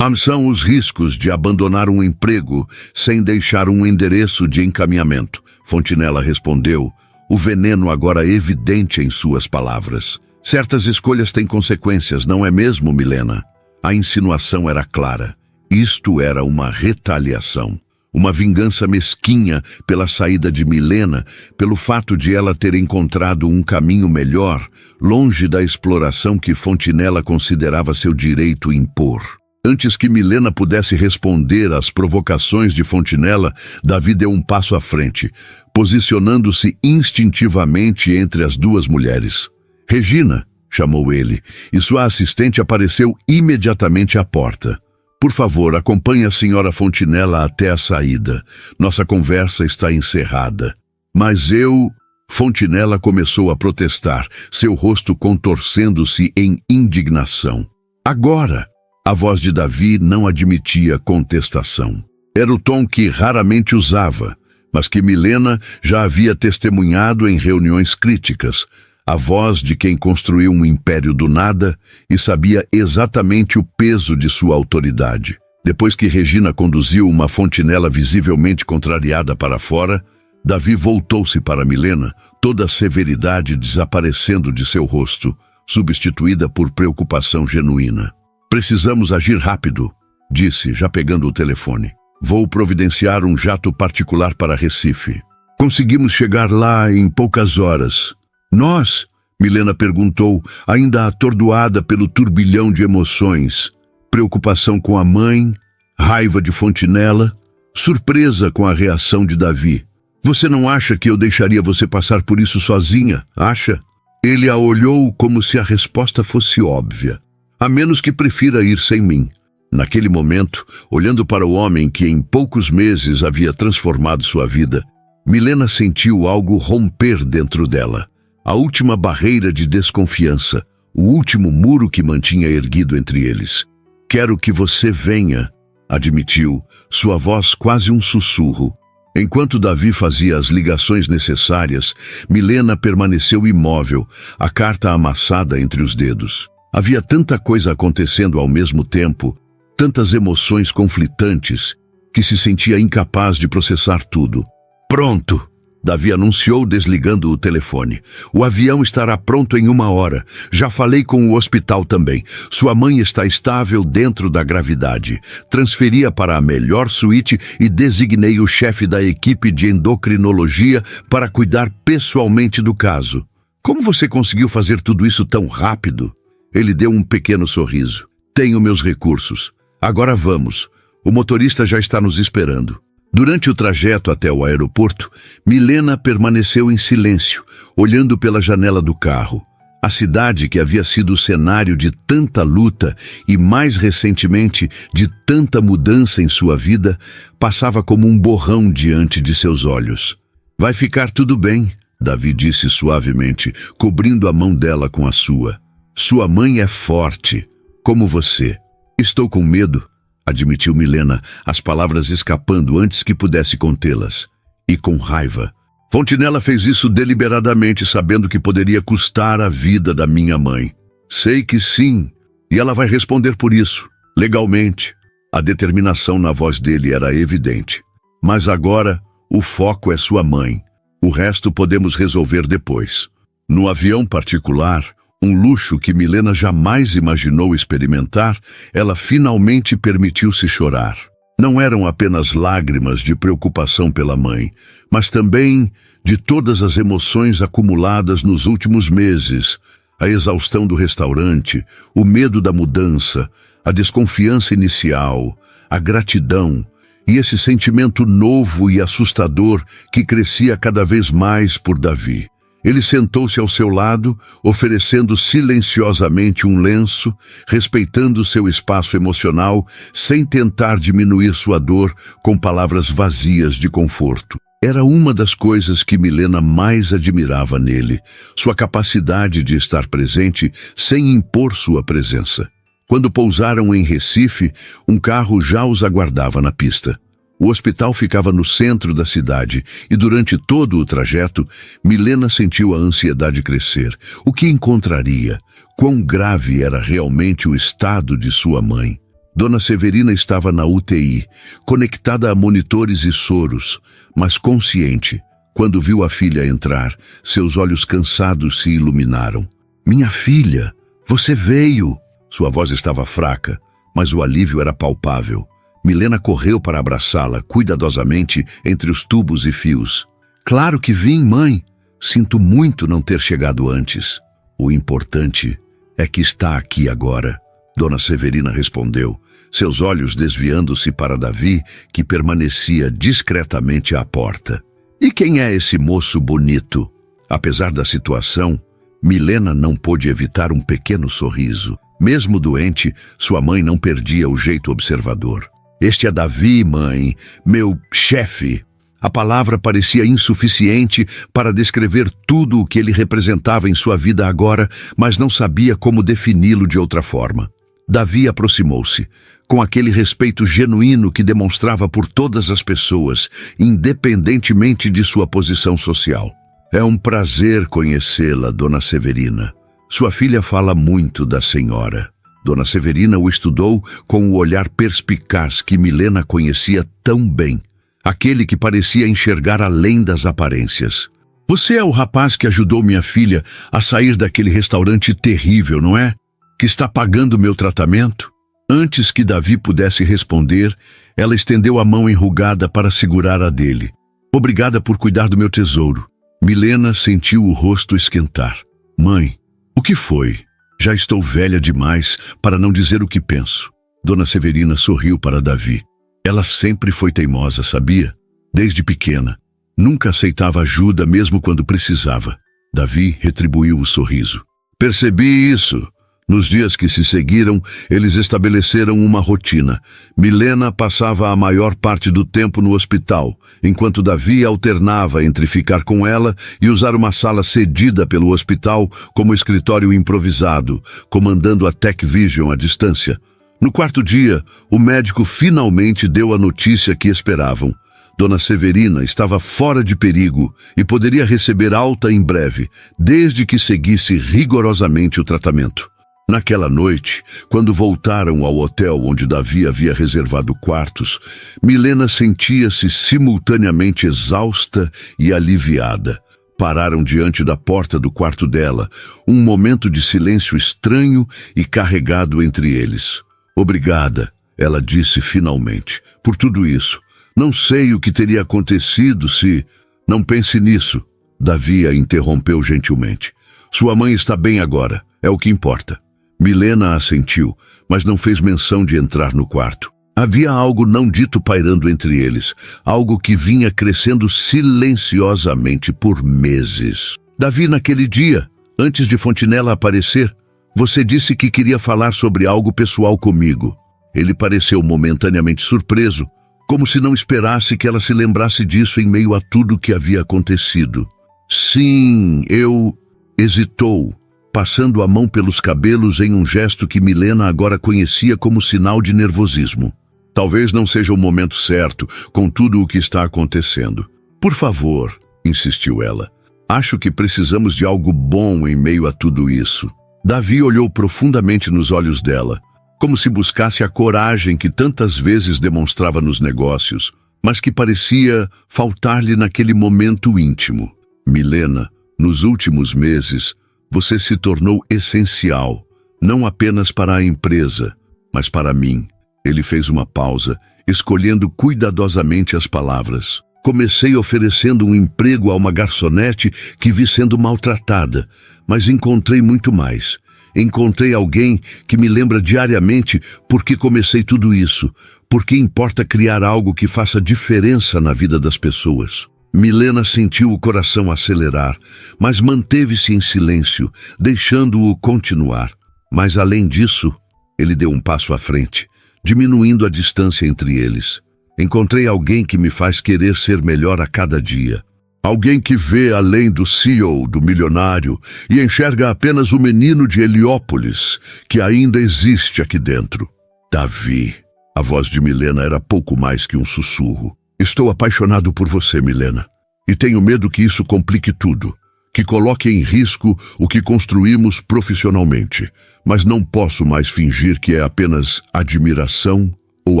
São os riscos de abandonar um emprego sem deixar um endereço de encaminhamento, Fontinella respondeu, o veneno agora evidente em suas palavras. Certas escolhas têm consequências, não é mesmo, Milena? A insinuação era clara. Isto era uma retaliação. Uma vingança mesquinha pela saída de Milena, pelo fato de ela ter encontrado um caminho melhor, longe da exploração que Fontinella considerava seu direito impor. Antes que Milena pudesse responder às provocações de Fontinella, Davi deu um passo à frente, posicionando-se instintivamente entre as duas mulheres. Regina, chamou ele, e sua assistente apareceu imediatamente à porta. Por favor, acompanhe a senhora Fontinella até a saída. Nossa conversa está encerrada. Mas eu... Fontinella começou a protestar, seu rosto contorcendo-se em indignação. Agora, a voz de Davi não admitia contestação. Era o tom que raramente usava, mas que Milena já havia testemunhado em reuniões críticas, a voz de quem construiu um império do nada e sabia exatamente o peso de sua autoridade. Depois que Regina conduziu uma Fontinella visivelmente contrariada para fora, Davi voltou-se para Milena, toda a severidade desaparecendo de seu rosto, substituída por preocupação genuína. Precisamos agir rápido, disse, já pegando o telefone. Vou providenciar um jato particular para Recife. Conseguimos chegar lá em poucas horas. Nós? Milena perguntou, ainda atordoada pelo turbilhão de emoções. Preocupação com a mãe, raiva de Fontinella, surpresa com a reação de Davi. Você não acha que eu deixaria você passar por isso sozinha, acha? Ele a olhou como se a resposta fosse óbvia. A menos que prefira ir sem mim. Naquele momento, olhando para o homem que em poucos meses havia transformado sua vida, Milena sentiu algo romper dentro dela. A última barreira de desconfiança, o último muro que mantinha erguido entre eles. Quero que você venha, admitiu, sua voz quase um sussurro. Enquanto Davi fazia as ligações necessárias, Milena permaneceu imóvel, a carta amassada entre os dedos. Havia tanta coisa acontecendo ao mesmo tempo, tantas emoções conflitantes, que se sentia incapaz de processar tudo. Pronto! Davi anunciou desligando o telefone. O avião estará pronto em 1 hora. Já falei com o hospital também. Sua mãe está estável dentro da gravidade. Transferi-a para a melhor suíte e designei o chefe da equipe de endocrinologia para cuidar pessoalmente do caso. Como você conseguiu fazer tudo isso tão rápido? Ele deu um pequeno sorriso. Tenho meus recursos. Agora vamos. O motorista já está nos esperando. Durante o trajeto até o aeroporto, Milena permaneceu em silêncio, olhando pela janela do carro. A cidade que havia sido o cenário de tanta luta e, mais recentemente, de tanta mudança em sua vida, passava como um borrão diante de seus olhos. Vai ficar tudo bem, Davi disse suavemente, cobrindo a mão dela com a sua. Sua mãe é forte, como você. Estou com medo, admitiu Milena, as palavras escapando antes que pudesse contê-las. E com raiva. Fontinella fez isso deliberadamente, sabendo que poderia custar a vida da minha mãe. Sei que sim, e ela vai responder por isso, legalmente. A determinação na voz dele era evidente. Mas agora, o foco é sua mãe. O resto podemos resolver depois. No avião particular, um luxo que Milena jamais imaginou experimentar, ela finalmente permitiu-se chorar. Não eram apenas lágrimas de preocupação pela mãe, mas também de todas as emoções acumuladas nos últimos meses, a exaustão do restaurante, o medo da mudança, a desconfiança inicial, a gratidão e esse sentimento novo e assustador que crescia cada vez mais por Davi. Ele sentou-se ao seu lado, oferecendo silenciosamente um lenço, respeitando seu espaço emocional, sem tentar diminuir sua dor com palavras vazias de conforto. Era uma das coisas que Milena mais admirava nele, sua capacidade de estar presente sem impor sua presença. Quando pousaram em Recife, um carro já os aguardava na pista. O hospital ficava no centro da cidade e durante todo o trajeto, Milena sentiu a ansiedade crescer. O que encontraria? Quão grave era realmente o estado de sua mãe? Dona Severina estava na UTI, conectada a monitores e soros, mas consciente. Quando viu a filha entrar, seus olhos cansados se iluminaram. Minha filha, você veio! Sua voz estava fraca, mas o alívio era palpável. Milena correu para abraçá-la cuidadosamente entre os tubos e fios. Claro que vim, mãe. Sinto muito não ter chegado antes. O importante é que está aqui agora. Dona Severina respondeu, seus olhos desviando-se para Davi, que permanecia discretamente à porta. E quem é esse moço bonito? Apesar da situação, Milena não pôde evitar um pequeno sorriso. Mesmo doente, sua mãe não perdia o jeito observador. Este é Davi, mãe, meu chefe. A palavra parecia insuficiente para descrever tudo o que ele representava em sua vida agora, mas não sabia como defini-lo de outra forma. Davi aproximou-se, com aquele respeito genuíno que demonstrava por todas as pessoas, independentemente de sua posição social. É um prazer conhecê-la, Dona Severina. Sua filha fala muito da senhora. Dona Severina o estudou com o olhar perspicaz que Milena conhecia tão bem, aquele que parecia enxergar além das aparências. Você é o rapaz que ajudou minha filha a sair daquele restaurante terrível, não é? Que está pagando meu tratamento? Antes que Davi pudesse responder, ela estendeu a mão enrugada para segurar a dele. Obrigada por cuidar do meu tesouro. Milena sentiu o rosto esquentar. Mãe, o que foi? Já estou velha demais para não dizer o que penso. Dona Severina sorriu para Davi. Ela sempre foi teimosa, sabia? Desde pequena. Nunca aceitava ajuda mesmo quando precisava. Davi retribuiu o sorriso. Percebi isso. Nos dias que se seguiram, eles estabeleceram uma rotina. Milena passava a maior parte do tempo no hospital, enquanto Davi alternava entre ficar com ela e usar uma sala cedida pelo hospital como escritório improvisado, comandando a Tech Vision à distância. No quarto dia, o médico finalmente deu a notícia que esperavam. Dona Severina estava fora de perigo e poderia receber alta em breve, desde que seguisse rigorosamente o tratamento. Naquela noite, quando voltaram ao hotel onde Davi havia reservado quartos, Milena sentia-se simultaneamente exausta e aliviada. Pararam diante da porta do quarto dela, um momento de silêncio estranho e carregado entre eles. Obrigada, ela disse finalmente, por tudo isso. Não sei o que teria acontecido se... Não pense nisso, Davi a interrompeu gentilmente. Sua mãe está bem agora, é o que importa. Milena assentiu, mas não fez menção de entrar no quarto. Havia algo não dito pairando entre eles, algo que vinha crescendo silenciosamente por meses. Davi, naquele dia, antes de Fontinela aparecer, você disse que queria falar sobre algo pessoal comigo. Ele pareceu momentaneamente surpreso, como se não esperasse que ela se lembrasse disso em meio a tudo que havia acontecido. Sim, eu... hesitou, passando a mão pelos cabelos em um gesto que Milena agora conhecia como sinal de nervosismo. Talvez não seja o momento certo, com tudo o que está acontecendo. Por favor, insistiu ela. Acho que precisamos de algo bom em meio a tudo isso. Davi olhou profundamente nos olhos dela, como se buscasse a coragem que tantas vezes demonstrava nos negócios, mas que parecia faltar-lhe naquele momento íntimo. Milena, nos últimos meses, você se tornou essencial, não apenas para a empresa, mas para mim. Ele fez uma pausa, escolhendo cuidadosamente as palavras. Comecei oferecendo um emprego a uma garçonete que vi sendo maltratada, mas encontrei muito mais. Encontrei alguém que me lembra diariamente por que comecei tudo isso, porque importa criar algo que faça diferença na vida das pessoas. Milena sentiu o coração acelerar, mas manteve-se em silêncio, deixando-o continuar. Mas além disso, ele deu um passo à frente, diminuindo a distância entre eles. Encontrei alguém que me faz querer ser melhor a cada dia. Alguém que vê além do CEO, do milionário, e enxerga apenas o menino de Heliópolis, que ainda existe aqui dentro. Davi. A voz de Milena era pouco mais que um sussurro. Estou apaixonado por você, Milena. E tenho medo que isso complique tudo, que coloque em risco o que construímos profissionalmente. Mas não posso mais fingir que é apenas admiração ou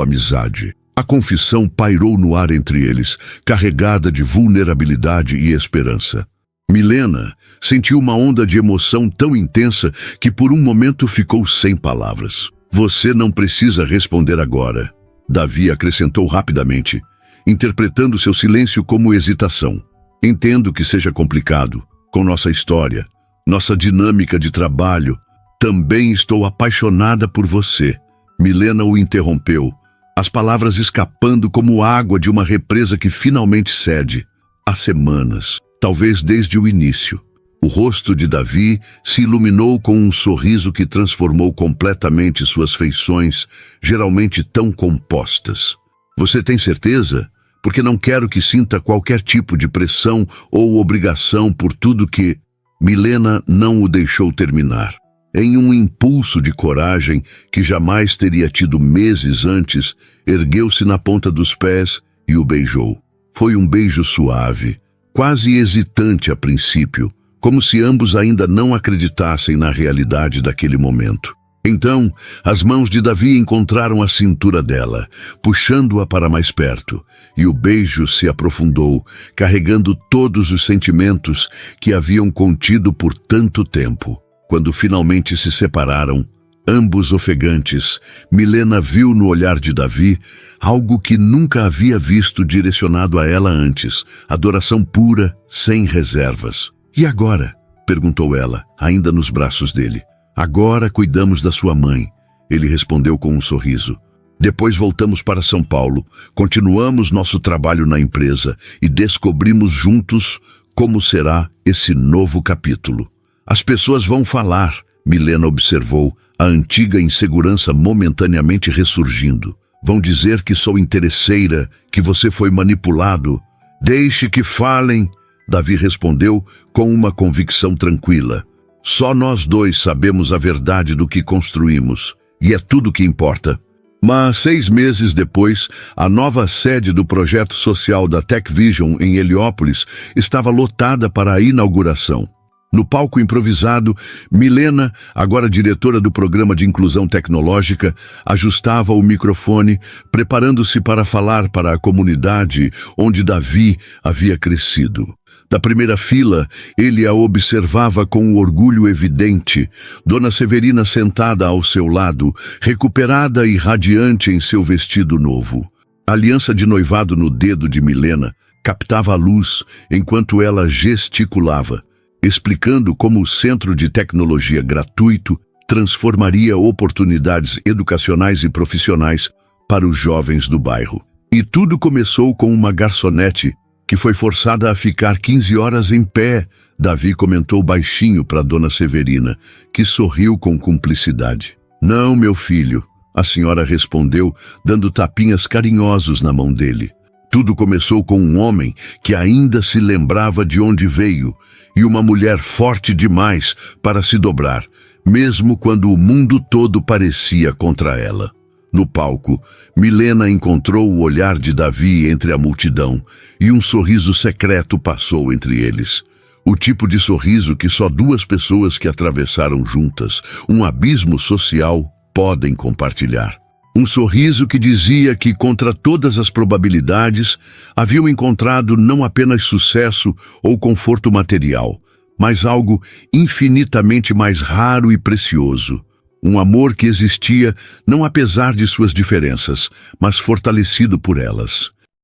amizade. A confissão pairou no ar entre eles, carregada de vulnerabilidade e esperança. Milena sentiu uma onda de emoção tão intensa que por um momento ficou sem palavras. Você não precisa responder agora, Davi acrescentou rapidamente, interpretando seu silêncio como hesitação. Entendo que seja complicado, com nossa história, nossa dinâmica de trabalho. Também estou apaixonada por você. Milena o interrompeu, as palavras escapando como água de uma represa que finalmente cede. Há semanas, talvez desde o início. O rosto de Davi se iluminou com um sorriso que transformou completamente suas feições, geralmente tão compostas. Você tem certeza? Porque não quero que sinta qualquer tipo de pressão ou obrigação por tudo que... Milena não o deixou terminar. Em um impulso de coragem que jamais teria tido meses antes, ergueu-se na ponta dos pés e o beijou. Foi um beijo suave, quase hesitante a princípio, como se ambos ainda não acreditassem na realidade daquele momento. Então, as mãos de Davi encontraram a cintura dela, puxando-a para mais perto, e o beijo se aprofundou, carregando todos os sentimentos que haviam contido por tanto tempo. Quando finalmente se separaram, ambos ofegantes, Milena viu no olhar de Davi algo que nunca havia visto direcionado a ela antes, adoração pura, sem reservas. E agora? Perguntou ela, ainda nos braços dele. Agora cuidamos da sua mãe, ele respondeu com um sorriso. Depois voltamos para São Paulo, continuamos nosso trabalho na empresa e descobrimos juntos como será esse novo capítulo. As pessoas vão falar, Milena observou, a antiga insegurança momentaneamente ressurgindo. Vão dizer que sou interesseira, que você foi manipulado. Deixe que falem, Davi respondeu com uma convicção tranquila. Só nós dois sabemos a verdade do que construímos, e é tudo que importa. Mas 6 meses depois, a nova sede do projeto social da TechVision em Heliópolis estava lotada para a inauguração. No palco improvisado, Milena, agora diretora do programa de inclusão tecnológica, ajustava o microfone, preparando-se para falar para a comunidade onde Davi havia crescido. Da primeira fila, ele a observava com um orgulho evidente, Dona Severina sentada ao seu lado, recuperada e radiante em seu vestido novo. A aliança de noivado no dedo de Milena captava a luz enquanto ela gesticulava, explicando como o Centro de Tecnologia gratuito transformaria oportunidades educacionais e profissionais para os jovens do bairro. E tudo começou com uma garçonete que foi forçada a ficar 15 horas em pé, Davi comentou baixinho para Dona Severina, que sorriu com cumplicidade. Não, meu filho, a senhora respondeu, dando tapinhas carinhosos na mão dele. Tudo começou com um homem que ainda se lembrava de onde veio e uma mulher forte demais para se dobrar, mesmo quando o mundo todo parecia contra ela. No palco, Milena encontrou o olhar de Davi entre a multidão e um sorriso secreto passou entre eles. O tipo de sorriso que só duas pessoas que atravessaram juntas um abismo social podem compartilhar. Um sorriso que dizia que, contra todas as probabilidades, haviam encontrado não apenas sucesso ou conforto material, mas algo infinitamente mais raro e precioso. Um amor que existia não apesar de suas diferenças, mas fortalecido por elas.